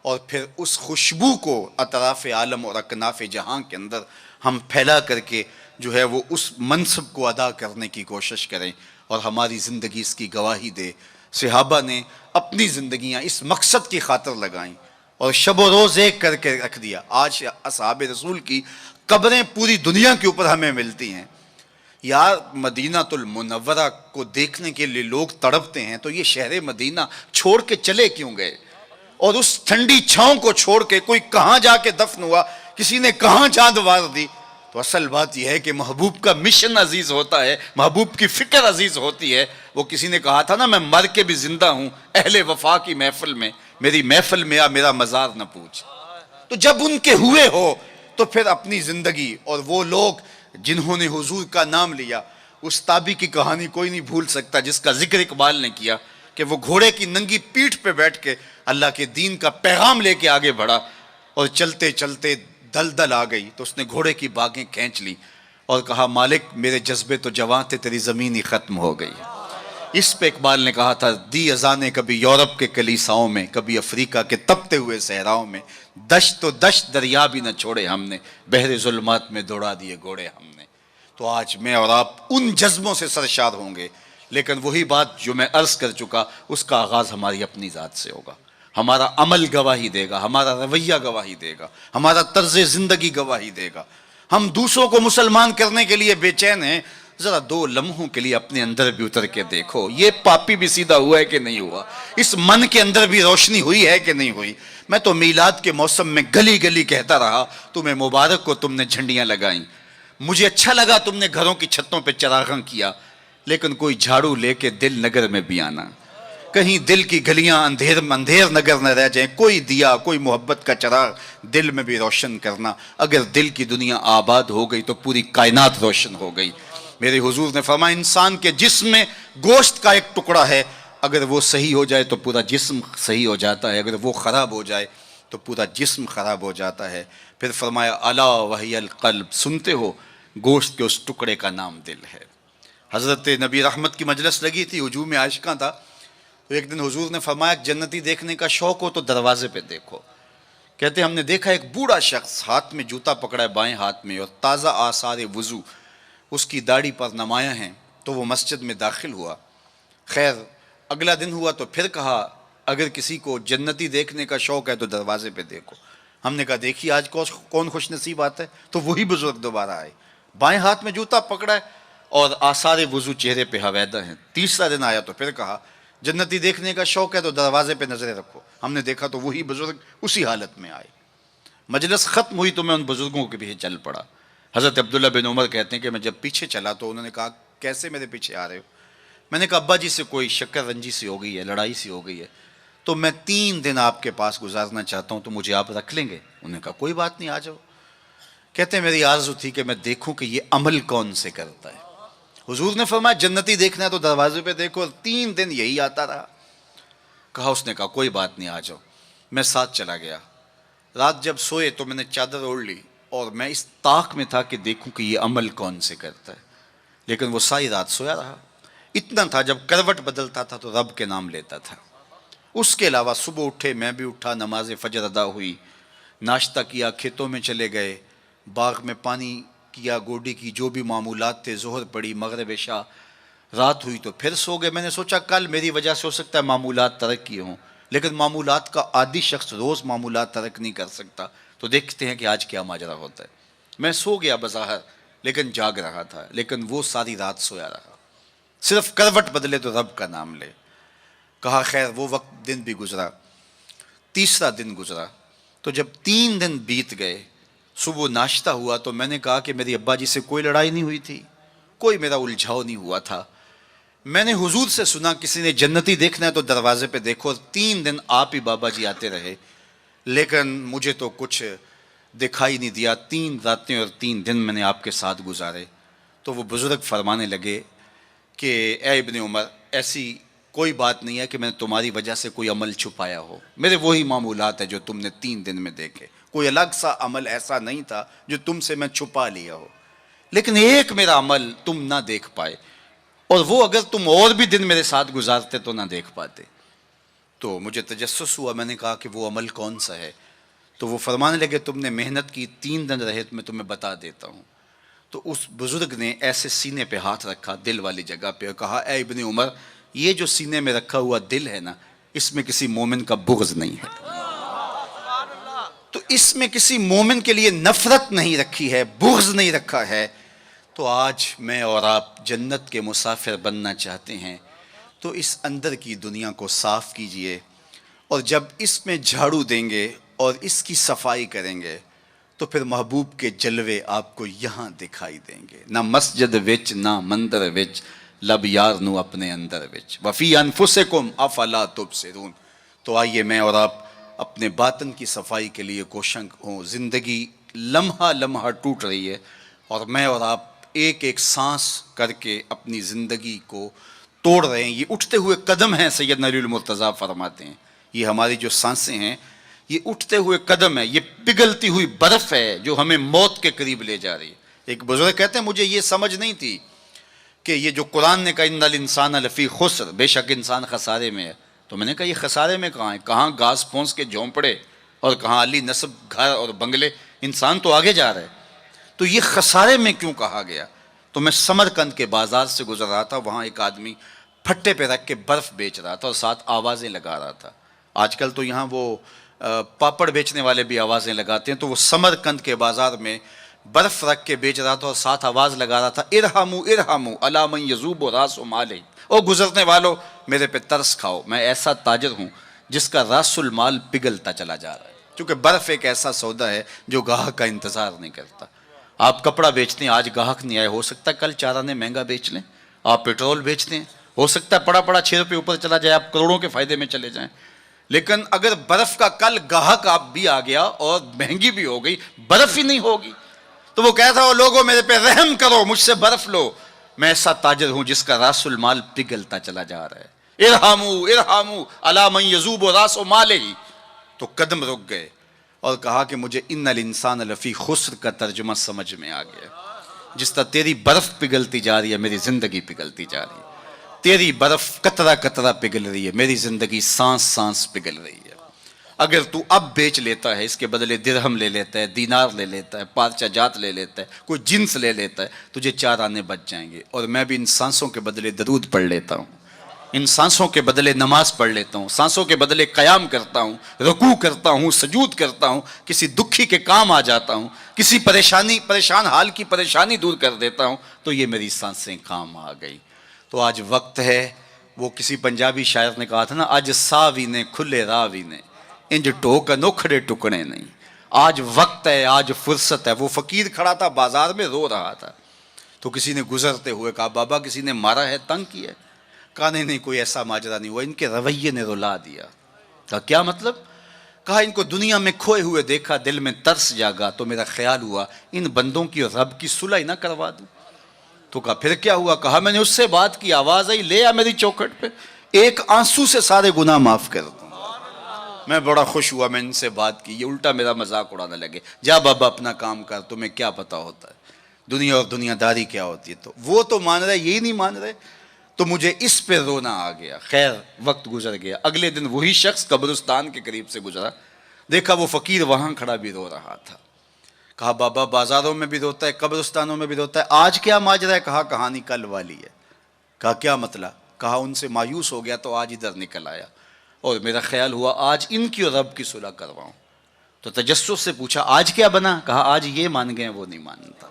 C: اور پھر اس خوشبو کو اطراف عالم اور اکناف جہاں کے اندر ہم پھیلا کر کے جو ہے وہ اس منصب کو ادا کرنے کی کوشش کریں اور ہماری زندگی اس کی گواہی دے۔ صحابہ نے اپنی زندگیاں اس مقصد کی خاطر لگائیں اور شب و روز ایک کر کے رکھ دیا۔ آج اصحاب رسول کی قبریں پوری دنیا کے اوپر ہمیں ملتی ہیں۔ یار مدینہ المنورہ کو دیکھنے کے لیے لوگ تڑپتے ہیں، تو یہ شہر مدینہ چھوڑ کے چلے کیوں گئے؟ اور اس ٹھنڈی چھاؤں کو چھوڑ کے کوئی کہاں جا کے دفن ہوا، کسی نے کہاں چاند وار دی۔ تو اصل بات یہ ہے کہ محبوب کا مشن عزیز ہوتا ہے، محبوب کی فکر عزیز ہوتی ہے۔ وہ کسی نے کہا تھا نا، میں مر کے بھی زندہ ہوں اہل وفا کی محفل میں، میری محفل میں آ میرا مزار نہ پوچھ۔ تو جب ان کے ہوئے ہو تو پھر اپنی زندگی، اور وہ لوگ جنہوں نے حضور کا نام لیا، اس تابی کی کہانی کوئی نہیں بھول سکتا جس کا ذکر اقبال نے کیا، کہ وہ گھوڑے کی ننگی پیٹھ پہ بیٹھ کے اللہ کے دین کا پیغام لے کے آگے بڑھا، اور چلتے چلتے دلدل آ گئی تو اس نے گھوڑے کی باگیں کھینچ لی اور کہا مالک میرے جذبے تو جواں تھے، تیری زمین ہی ختم ہو گئی۔ اس پہ اقبال نے کہا تھا، دی اذانیں کبھی یورپ کے کلیساؤں میں، کبھی افریقہ کے تپتے ہوئے صحراؤں میں، دشت تو دشت دریا بھی نہ چھوڑے ہم نے، بحر ظلمات میں دوڑا دیے گھوڑے ہم نے۔ تو آج میں اور آپ ان جذبوں سے سرشار ہوں گے، لیکن وہی بات جو میں عرض کر چکا، اس کا آغاز ہماری اپنی ذات سے ہوگا۔ ہمارا عمل گواہی دے گا، ہمارا رویہ گواہی دے گا، ہمارا طرز زندگی گواہی دے گا۔ ہم دوسروں کو مسلمان کرنے کے لیے بے چین ہیں، ذرا 2 لمحوں کے لیے اپنے اندر بھی اتر کے دیکھو، یہ پاپی بھی سیدھا ہوا ہے کہ نہیں ہوا، اس من کے اندر بھی روشنی ہوئی ہے کہ نہیں ہوئی۔ میں تو میلاد کے موسم میں گلی گلی کہتا رہا، تمہیں مبارک کو تم نے جھنڈیاں لگائیں، مجھے اچھا لگا تم نے گھروں کی چھتوں پہ چراغاں کیا، لیکن کوئی جھاڑو لے کے دل نگر میں بھی آنا، کہیں دل کی گلیاں اندھیر نگر نہ رہ جائیں، کوئی دیا، کوئی محبت کا چراغ دل میں بھی روشن کرنا۔ اگر دل کی دنیا آباد ہو گئی تو پوری کائنات روشن ہو گئی۔ میرے حضور نے فرمایا انسان کے جسم میں گوشت کا ایک ٹکڑا ہے، اگر وہ صحیح ہو جائے تو پورا جسم صحیح ہو جاتا ہے، اگر وہ خراب ہو جائے تو پورا جسم خراب ہو جاتا ہے۔ پھر فرمایا الا وہی القلب، سنتے ہو گوشت کے اس ٹکڑے کا نام دل ہے۔ حضرت نبی رحمت کی مجلس لگی تھی، ہجوم عاشقاں تھا، تو ایک دن حضور نے فرمایا جنتی دیکھنے کا شوق ہو تو دروازے پہ دیکھو۔ کہتے ہم نے دیکھا ایک بوڑھا شخص ہاتھ میں جوتا پکڑا ہے بائیں ہاتھ میں، اور تازہ آثار وضو اس کی داڑھی پر نمایاں ہیں، تو وہ مسجد میں داخل ہوا۔ خیر اگلا دن ہوا تو پھر کہا اگر کسی کو جنتی دیکھنے کا شوق ہے تو دروازے پہ دیکھو۔ ہم نے کہا دیکھیے آج کون خوش نصیب آتا ہے، تو وہی بزرگ دوبارہ آئے، بائیں ہاتھ میں جوتا پکڑا ہے اور آثار وضو چہرے پہ حویدہ ہیں۔ تیسرا دن آیا تو پھر کہا جنتی دیکھنے کا شوق ہے تو دروازے پہ نظریں رکھو۔ ہم نے دیکھا تو وہی بزرگ اسی حالت میں آئے۔ مجلس ختم ہوئی تو میں ان بزرگوں کے پیچھے چل پڑا۔ حضرت عبداللہ بن عمر کہتے ہیں کہ میں جب پیچھے چلا تو انہوں نے کہا کیسے میرے پیچھے آ رہے ہو؟ میں نے کہا ابا جی سے کوئی شکر رنجی سی ہو گئی ہے، لڑائی سی ہو گئی ہے، تو میں 3 دن آپ کے پاس گزارنا چاہتا ہوں، تو مجھے آپ رکھ لیں گے؟ انہوں نے کہا کوئی بات نہیں، آ جاؤ۔ کہتے ہیں میری آرزو تھی کہ میں دیکھوں کہ یہ عمل کون سے کرتا ہے۔ حضور نے فرمایا جنتی دیکھنا ہے تو دروازے پہ دیکھو، اور 3 دن یہی آتا رہا۔ کہا اس نے کہا کوئی بات نہیں، آ جاؤ۔ میں ساتھ چلا گیا۔ رات جب سوئے تو میں نے چادر اوڑھ لی، اور میں اس طاق میں تھا کہ دیکھوں کہ یہ عمل کون سے کرتا ہے، لیکن وہ ساری رات سویا رہا۔ اتنا تھا جب کروٹ بدلتا تھا تو رب کے نام لیتا تھا۔ اس کے علاوہ صبح اٹھے، میں بھی اٹھا، نماز فجر ادا ہوئی، ناشتہ کیا، کھیتوں میں چلے گئے، باغ میں پانی کیا، گوڈی کی جو بھی معمولات تھے، ظہر پڑی، مغرب عشاء، رات ہوئی تو پھر سو گئے۔ میں نے سوچا کل میری وجہ سے ہو سکتا ہے معمولات ترک کیے ہوں، لیکن معمولات کا عادی شخص روز معمولات ترک نہیں کر سکتا، تو دیکھتے ہیں کہ آج کیا ماجرا ہوتا ہے۔ میں سو گیا بظاہر، لیکن جاگ رہا تھا، لیکن وہ ساری رات سویا رہا، صرف کروٹ بدلے تو رب کا نام لے۔ کہا خیر وہ وقت دن بھی گزرا۔ تیسرا دن گزرا تو جب 3 دن بیت گئے، صبح ناشتہ ہوا تو میں نے کہا کہ میری ابا جی سے کوئی لڑائی نہیں ہوئی تھی، کوئی میرا الجھاؤ نہیں ہوا تھا۔ میں نے حضور سے سنا کسی نے جنتی دیکھنا ہے تو دروازے پہ دیکھو، اور 3 دن آپ ہی بابا جی آتے رہے، لیکن مجھے تو کچھ دکھائی نہیں دیا۔ 3 راتیں اور 3 دن میں نے آپ کے ساتھ گزارے۔ تو وہ بزرگ فرمانے لگے کہ اے ابن عمر، ایسی کوئی بات نہیں ہے کہ میں نے تمہاری وجہ سے کوئی عمل چھپایا ہو، میرے وہی معمولات ہیں جو تم نے 3 دن میں دیکھے، کوئی الگ سا عمل ایسا نہیں تھا جو تم سے میں چھپا لیا ہو، لیکن ایک میرا عمل تم نہ دیکھ پائے، اور وہ اگر تم اور بھی دن میرے ساتھ گزارتے تو نہ دیکھ پاتے۔ تو مجھے تجسس ہوا، میں نے کہا کہ وہ عمل کون سا ہے؟ تو وہ فرمانے لگے تم نے محنت کی 3 دن رہے تو میں تمہیں بتا دیتا ہوں. تو اس بزرگ نے ایسے سینے پہ ہاتھ رکھا دل والی جگہ پہ اور کہا اے ابن عمر یہ جو سینے میں رکھا ہوا دل ہے نا اس میں کسی مومن کا بغض نہیں ہے. تو اس میں کسی مومن کے لیے نفرت نہیں رکھی ہے, بغض نہیں رکھا ہے. تو آج میں اور آپ جنت کے مسافر بننا چاہتے ہیں تو اس اندر کی دنیا کو صاف کیجئے, اور جب اس میں جھاڑو دیں گے اور اس کی صفائی کریں گے تو پھر محبوب کے جلوے آپ کو یہاں دکھائی دیں گے. نہ مسجد وچ نہ مندر وچ لب یار نو اپنے اندر وچ وفی انفسکم افلا تبصرون. تو آئیے میں اور آپ اپنے باطن کی صفائی کے لیے کوشاں ہوں. زندگی لمحہ لمحہ ٹوٹ رہی ہے اور میں اور آپ ایک ایک سانس کر کے اپنی زندگی کو توڑ رہے ہیں. یہ اٹھتے ہوئے قدم ہیں, سیدنا علی المرتضیٰ فرماتے ہیں. یہ ہماری جو سانسیں ہیں یہ اٹھتے ہوئے قدم ہے, یہ پگھلتی ہوئی برف ہے جو ہمیں موت کے قریب لے جا رہی ہے. ایک بزرگ کہتے ہیں مجھے یہ سمجھ نہیں تھی کہ یہ جو قرآن نے کہا ان الانسان لفی خسر, بے شک انسان خسارے میں ہے. تو میں نے کہا یہ خسارے میں کہاں ہے, کہاں گھاس پھونس کے جھونپڑے اور کہاں علی نصب گھر اور بنگلے, انسان تو آگے جا رہا ہے. تو یہ خسارے میں کیوں کہا گیا؟ تو میں سمرقند کے بازار سے گزر رہا تھا, وہاں ایک آدمی پھٹے پہ رکھ کے برف بیچ رہا تھا اور ساتھ آوازیں لگا رہا تھا. آج کل تو یہاں وہ پاپڑ بیچنے والے بھی آوازیں لگاتے ہیں, تو وہ سمرقند کے بازار میں برف رکھ کے بیچ رہا تھا اور ساتھ آواز لگا رہا تھا ارحمو ارحمو علی من یذوب راس مالہ, او گزرنے والو میرے پہ ترس کھاؤ, میں ایسا تاجر ہوں جس کا راس المال پگھلتا چلا جا رہا ہے. کیونکہ برف ایک ایسا سودا ہے جو گاہک کا انتظار نہیں کرتا. آپ کپڑا بیچتے ہیں, آج گاہک نہیں آئے, ہو سکتا ہے کل 4 آنے مہنگا بیچ لیں. آپ پیٹرول بیچتے ہیں, ہو سکتا ہے پڑا پڑا 6 روپے اوپر چلا جائے, آپ کروڑوں کے فائدے میں چلے جائیں. لیکن اگر برف کا کل گاہک آپ بھی آ گیا اور مہنگی بھی ہو گئی, برف ہی نہیں ہوگی. تو وہ کہتا ہے لوگوں میرے پہ رحم کرو, مجھ سے برف لو, میں ایسا تاجر ہوں جس کا راس المال پگھلتا چلا جا رہا ہے. ارحمو ارحمو علی من یذوب راس مالہ. تو قدم رک گئے اور کہا کہ مجھے ان الانسان لفی خسر کا ترجمہ سمجھ میں آ گیا. جس طرح تیری برف پگھلتی جا رہی ہے میری زندگی پگھلتی جا رہی ہے, تیری برف قطرہ قطرہ پگھل رہی ہے, میری زندگی سانس سانس پگھل رہی ہے. اگر تو اب بیچ لیتا ہے, اس کے بدلے درہم لے لیتا ہے, دینار لے لیتا ہے, پارچہ جات لے لیتا ہے, کوئی جنس لے لیتا ہے, تجھے 4 آنے بچ جائیں گے. اور میں بھی ان سانسوں کے بدلے درود پڑھ لیتا ہوں, ان سانسوں کے بدلے نماز پڑھ لیتا ہوں, سانسوں کے بدلے قیام کرتا ہوں, رکوع کرتا ہوں, سجود کرتا ہوں, کسی دکھی کے کام آ جاتا ہوں, کسی پریشان حال کی پریشانی دور کر دیتا ہوں, تو یہ میری سانسیں کام آ گئی. تو آج وقت ہے, وہ کسی پنجابی شاعر نے کہا تھا نا, آج ساوی نے کھلے راوی نے انج ٹوک نوکھڑے ٹکڑے نہیں. آج وقت ہے, آج فرصت ہے. وہ فقیر کھڑا تھا بازار میں رو رہا تھا, تو کسی نے گزرتے ہوئے کہا بابا کسی نے مارا ہے, تنگ کیا ہے؟ کہا نہیں کوئی ایسا ماجرا نہیں ہوا, ان کے رویے نے رلا دیا. کہا کیا مطلب؟ کہا ان کو دنیا میں کھوئے ہوئے دیکھا, دل میں ترس جاگا, تو میرا خیال ہوا ان بندوں کی اور رب کی صلح نہ کروا دوں. تو کہا پھر کیا ہوا؟ کہا میں نے اس سے بات کی, آواز آئی لے آ میری چوکھٹ پہ, ایک آنسو سے سارے گناہ معاف کر دوں. میں بڑا خوش ہوا, میں ان سے بات کی, یہ الٹا میرا مذاق اڑانے لگے, جا بابا اپنا کام کر, تمہیں کیا پتا ہوتا ہے دنیا اور دنیا داری کیا ہوتی ہے. تو وہ تو مان رہے, یہی نہیں مان رہے, تو مجھے اس پہ رونا آ گیا. خیر وقت گزر گیا. اگلے دن وہی شخص قبرستان کے قریب سے گزرا, دیکھا وہ فقیر وہاں کھڑا بھی رو رہا تھا. کہا بابا بازاروں میں بھی روتا ہے, قبرستانوں میں بھی روتا ہے, آج کیا ماجرا ہے؟ کہا کہانی کل والی ہے. کہا کیا مطلب؟ کہا ان سے مایوس ہو گیا تو آج ادھر نکل آیا, اور میرا خیال ہوا آج ان کی اور رب کی صلح کرواؤں. تو تجسس سے پوچھا آج کیا بنا؟ کہا آج یہ مان گئے وہ نہیں مانتا,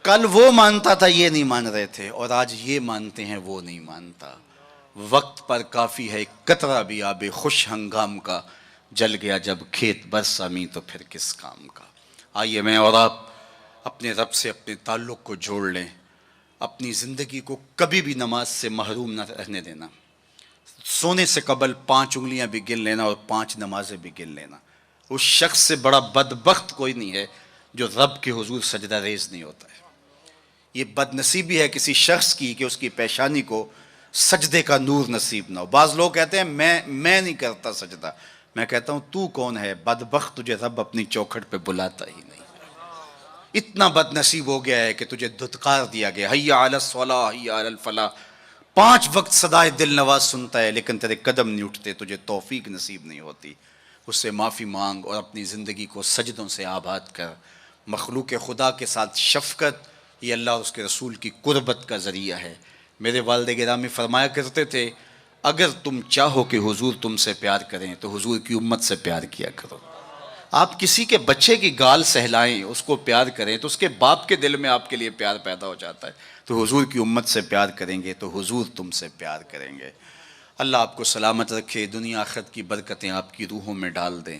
C: کل وہ مانتا تھا یہ نہیں مان رہے تھے, اور آج یہ مانتے ہیں وہ نہیں مانتا. وقت پر کافی ہے قطرہ بھی آب خوش ہنگام کا, جل گیا جب کھیت برسا می تو پھر کس کام کا. آئیے میں اور آپ اپنے رب سے اپنے تعلق کو جوڑ لیں, اپنی زندگی کو کبھی بھی نماز سے محروم نہ رہنے دینا. سونے سے قبل 5 انگلیاں بھی گن لینا اور 5 نمازیں بھی گن لینا. اس شخص سے بڑا بدبخت کوئی نہیں ہے جو رب کے حضور سجدہ ریز نہیں ہوتا ہے. یہ بد نصیبی ہے کسی شخص کی کہ اس کی پیشانی کو سجدے کا نور نصیب نہ ہو. بعض لوگ کہتے ہیں میں نہیں کرتا سجدہ. میں کہتا ہوں تو کون ہے بدبخت, تجھے رب اپنی چوکھٹ پہ بلاتا ہی نہیں. اتنا بد نصیب ہو گیا ہے کہ تجھے دھتکار دیا گیا, حی علی الصلاح حی علی الفلاح. 5 وقت صدائے دل نواز سنتا ہے لیکن تیرے قدم نہیں اٹھتے, تجھے توفیق نصیب نہیں ہوتی. اس سے معافی مانگ اور اپنی زندگی کو سجدوں سے آباد کر. مخلوق خدا کے ساتھ شفقت یہ اللہ اور اس کے رسول کی قربت کا ذریعہ ہے. میرے والد گرامی فرمایا کرتے تھے اگر تم چاہو کہ حضور تم سے پیار کریں تو حضور کی امت سے پیار کیا کرو. آپ کسی کے بچے کی گال سہلائیں, اس کو پیار کریں تو اس کے باپ کے دل میں آپ کے لیے پیار پیدا ہو جاتا ہے. تو حضور کی امت سے پیار کریں گے تو حضور تم سے پیار کریں گے. اللہ آپ کو سلامت رکھے, دنیا آخرت کی برکتیں آپ کی روحوں میں ڈال دیں.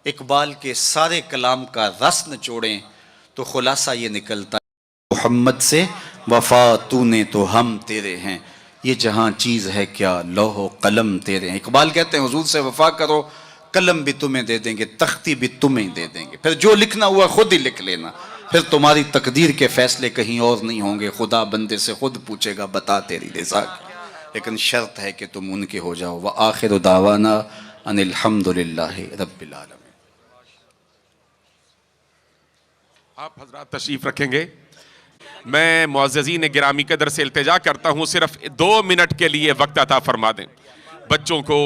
C: اقبال کے سارے کلام کا رس نچوڑیں تو خلاصہ یہ نکلتا ہے محمد سے وفا تو نے تو ہم تیرے ہیں, یہ جہاں چیز ہے کیا لوح و قلم تیرے ہیں. اقبال کہتے ہیں حضور سے وفا کرو, قلم بھی تمہیں دے دیں گے, تختی بھی تمہیں دے دیں گے, پھر جو لکھنا ہوا خود ہی لکھ لینا, پھر تمہاری تقدیر کے فیصلے کہیں اور نہیں ہوں گے. خدا بندے سے خود پوچھے گا بتا تیری رضا کی, لیکن شرط ہے کہ تم ان کے ہو جاؤ. وآخر دعوانا ان الحمدللہ رب العالمین.
A: آپ حضرات تشریف رکھیں گے. میں معززین گرامی قدر سے التجا کرتا ہوں صرف 2 منٹ کے لیے وقت عطا فرما دیں. بچوں کو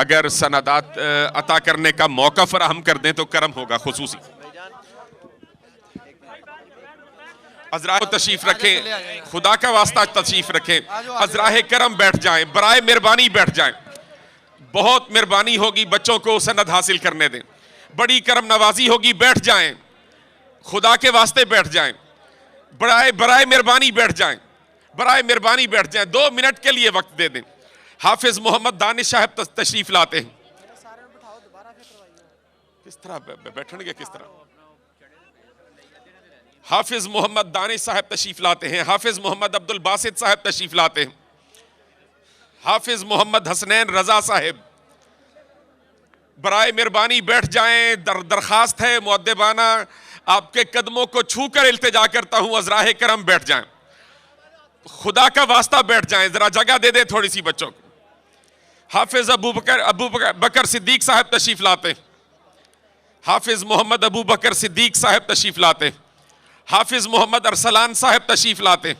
A: اگر سندات عطا کرنے کا موقع فراہم کر دیں تو کرم ہوگا. خصوصی حضرات تشریف رکھیں, خدا کا واسطہ تشریف رکھیں. حضراہ کرم بیٹھ جائیں, برائے مہربانی بیٹھ جائیں. بہت مہربانی ہوگی, بچوں کو سند حاصل کرنے دیں. بڑی کرم نوازی ہوگی, بیٹھ جائیں. خدا کے واسطے بیٹھ جائیں. برائے مہربانی بیٹھ جائیں. برائے مہربانی بیٹھ جائیں. 2 منٹ کے لیے وقت دے دیں. حافظ محمد دانش صاحب تشریف لاتے ہیں. کس طرح بیٹھیں گے, کس طرح؟ حافظ محمد دانش صاحب تشریف لاتے ہیں. حافظ محمد عبد الباسط صاحب تشریف لاتے ہیں. حافظ محمد حسنین رضا صاحب برائے مہربانی بیٹھ جائیں. درخواست ہے مؤدبانہ, آپ کے قدموں کو چھو کر التجا کرتا ہوں, عذراہ کرم بیٹھ جائیں. خدا کا واسطہ بیٹھ جائیں, ذرا جگہ دے دیں تھوڑی سی بچوں کو. حافظ ابو بکر صدیق صاحب تشریف لاتے ہیں. حافظ محمد ابو بکر صدیق صاحب تشریف لاتے ہیں. حافظ محمد ارسلان صاحب تشریف لاتے ہیں.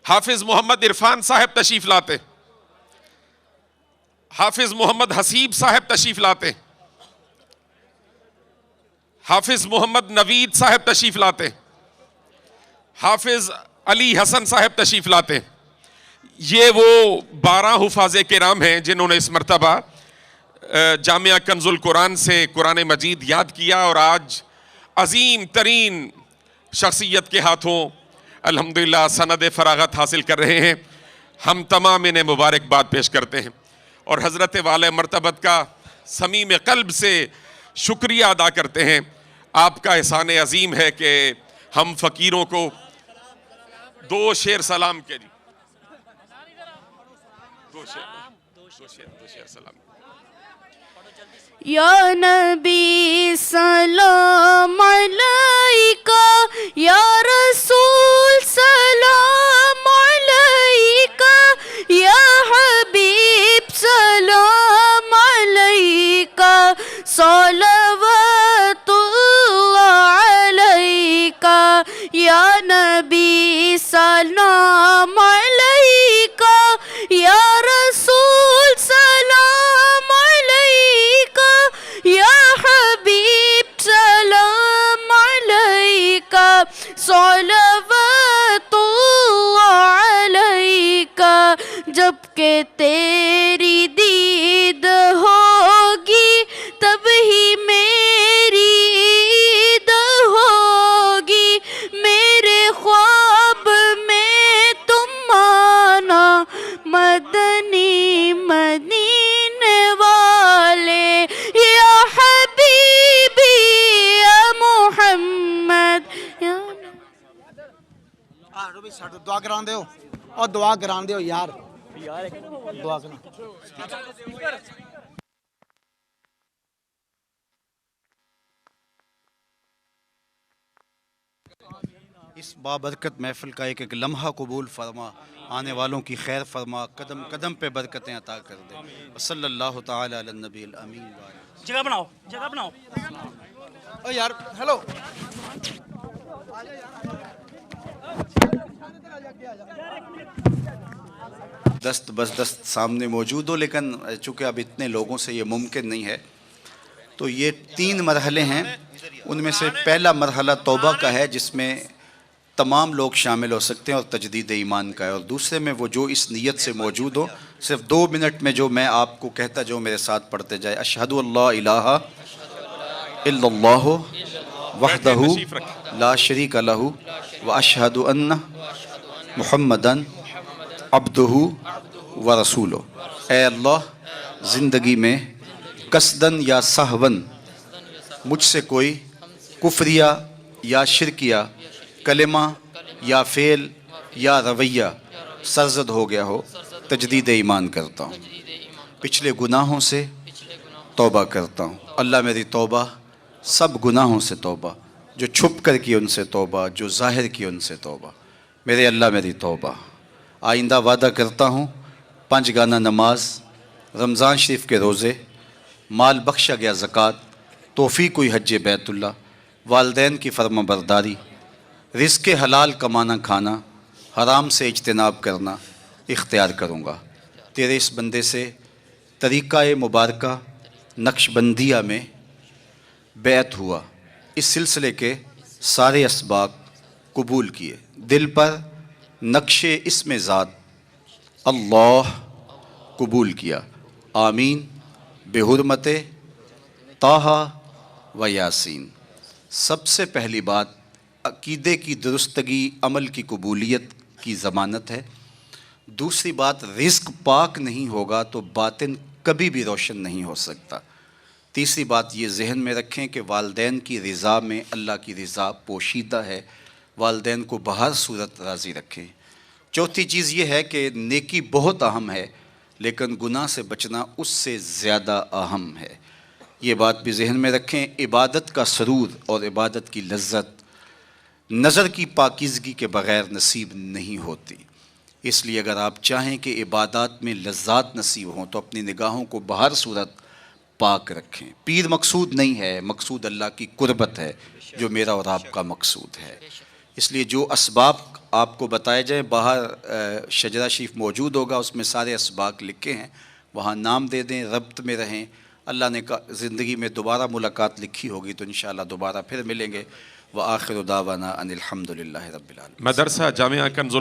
A: حافظ محمد عرفان صاحب تشریف لاتے ہیں. حافظ محمد حسیب صاحب تشریف لاتے ہیں. حافظ محمد نوید صاحب تشریف لاتے ہیں. حافظ علی حسن صاحب تشریف لاتے ہیں. یہ وہ 12 حفاظ کرام ہیں جنہوں نے اس مرتبہ جامعہ کنز القرآن سے قرآن مجید یاد کیا, اور آج عظیم ترین شخصیت کے ہاتھوں الحمدللہ سند فراغت حاصل کر رہے ہیں. ہم تمام انہیں مبارکباد پیش کرتے ہیں اور حضرت والے مرتبت کا صمیم قلب سے شکریہ ادا کرتے ہیں. آپ کا احسان عظیم ہے کہ ہم فقیروں کو 2 شعر سلام کے جی 2 شعر سلام.
D: یا نبی سلام علیکہ, یا رسول سلام علیکہ, یا حبیب سلام علیکہ, صلوات اللہ علیکہ, یا نبی سلام علیکہ, یا رسول سلام علیکہ, یا حبیب سلام علیکہ, صلوات اللہ علیکہ. جب کہ تیری دید ہوگی تب ہی میری عید ہوگی, میرے خواب میں تم آنا, مدنی مدینے والے, یا حبیبی یا محمد.
E: دعا کران دیو اور دعا کران دیو یار, دعا کرنا.
B: اس بابرکت محفل کا ایک لمحہ قبول فرما, آنے والوں کی خیر فرما, قدم قدم پہ برکتیں عطا کر دے. صلی اللہ تعالی علی النبی الامین.
F: جگہ بناؤ, جگہ بناؤ.
E: او یار ہیلو,
B: دست بس دست سامنے موجود ہو، لیکن چونکہ اب اتنے لوگوں سے یہ ممکن نہیں ہے، تو یہ 3 مرحلے ہیں. ان میں سے پہلا مرحلہ توبہ کا ہے، جس میں تمام لوگ شامل ہو سکتے ہیں، اور تجدید ایمان کا ہے. اور دوسرے میں وہ جو اس نیت سے موجود ہو، صرف 2 منٹ میں جو میں آپ کو کہتا جو میرے ساتھ پڑھتے جائے. اشہد اللہ الہ الا اللہ وحدہ لا شریک لہ واشہد ان محمدن عبدہ ورسولہ. اے اللہ، زندگی میں قصدن یا سہون مجھ سے کوئی کفریہ یا شرکیہ کلمہ یا فعل یا رویہ سرزد ہو گیا ہو، تجدید ایمان کرتا ہوں. پچھلے گناہوں سے توبہ کرتا ہوں. اللہ میری توبہ، سب گناہوں سے توبہ، جو چھپ کر کی ان سے توبہ، جو ظاہر کی ان سے توبہ. میرے اللہ میری توبہ. آئندہ وعدہ کرتا ہوں 5 گانہ نماز، رمضان شریف کے روزے، مال بخشا گیا زکوٰۃ، توفیق ہوئی حج بیت اللہ، والدین کی فرما برداری، رزق حلال کمانا کھانا، حرام سے اجتناب کرنا اختیار کروں گا. تیرے اس بندے سے طریقہ مبارکہ نقش بندیہ میں بیعت ہوا، اس سلسلے کے سارے اسباق قبول کیے، دل پر نقش اسم ذات اللہ قبول کیا. آمین بحرمت طٰہٰ و یاسین. سب سے پہلی بات، عقیدے کی درستگی عمل کی قبولیت کی ضمانت ہے. دوسری بات، رزق پاک نہیں ہوگا تو باطن کبھی بھی روشن نہیں ہو سکتا. تیسری بات یہ ذہن میں رکھیں کہ والدین کی رضا میں اللہ کی رضا پوشیدہ ہے، والدین کو بہر صورت راضی رکھیں. چوتھی چیز یہ ہے کہ نیکی بہت اہم ہے، لیکن گناہ سے بچنا اس سے زیادہ اہم ہے. یہ بات بھی ذہن میں رکھیں. عبادت کا سرور اور عبادت کی لذت نظر کی پاکیزگی کے بغیر نصیب نہیں ہوتی. اس لیے اگر آپ چاہیں کہ عبادات میں لذات نصیب ہوں تو اپنی نگاہوں کو بہر صورت پاک رکھیں. پیر مقصود نہیں ہے، مقصود اللہ کی قربت ہے، جو میرا اور آپ کا مقصود ہے. اس لیے جو اسباب آپ کو بتائے جائیں، باہر شجرہ شریف موجود ہوگا، اس میں سارے اسباق لکھے ہیں، وہاں نام دے دیں، ربط میں رہیں. اللہ نے زندگی میں دوبارہ ملاقات لکھی ہوگی تو انشاءاللہ دوبارہ پھر ملیں گے. وآخر دعوانا ان الحمد للہ رب العالمین.
A: مدرسہ جامعہ کنز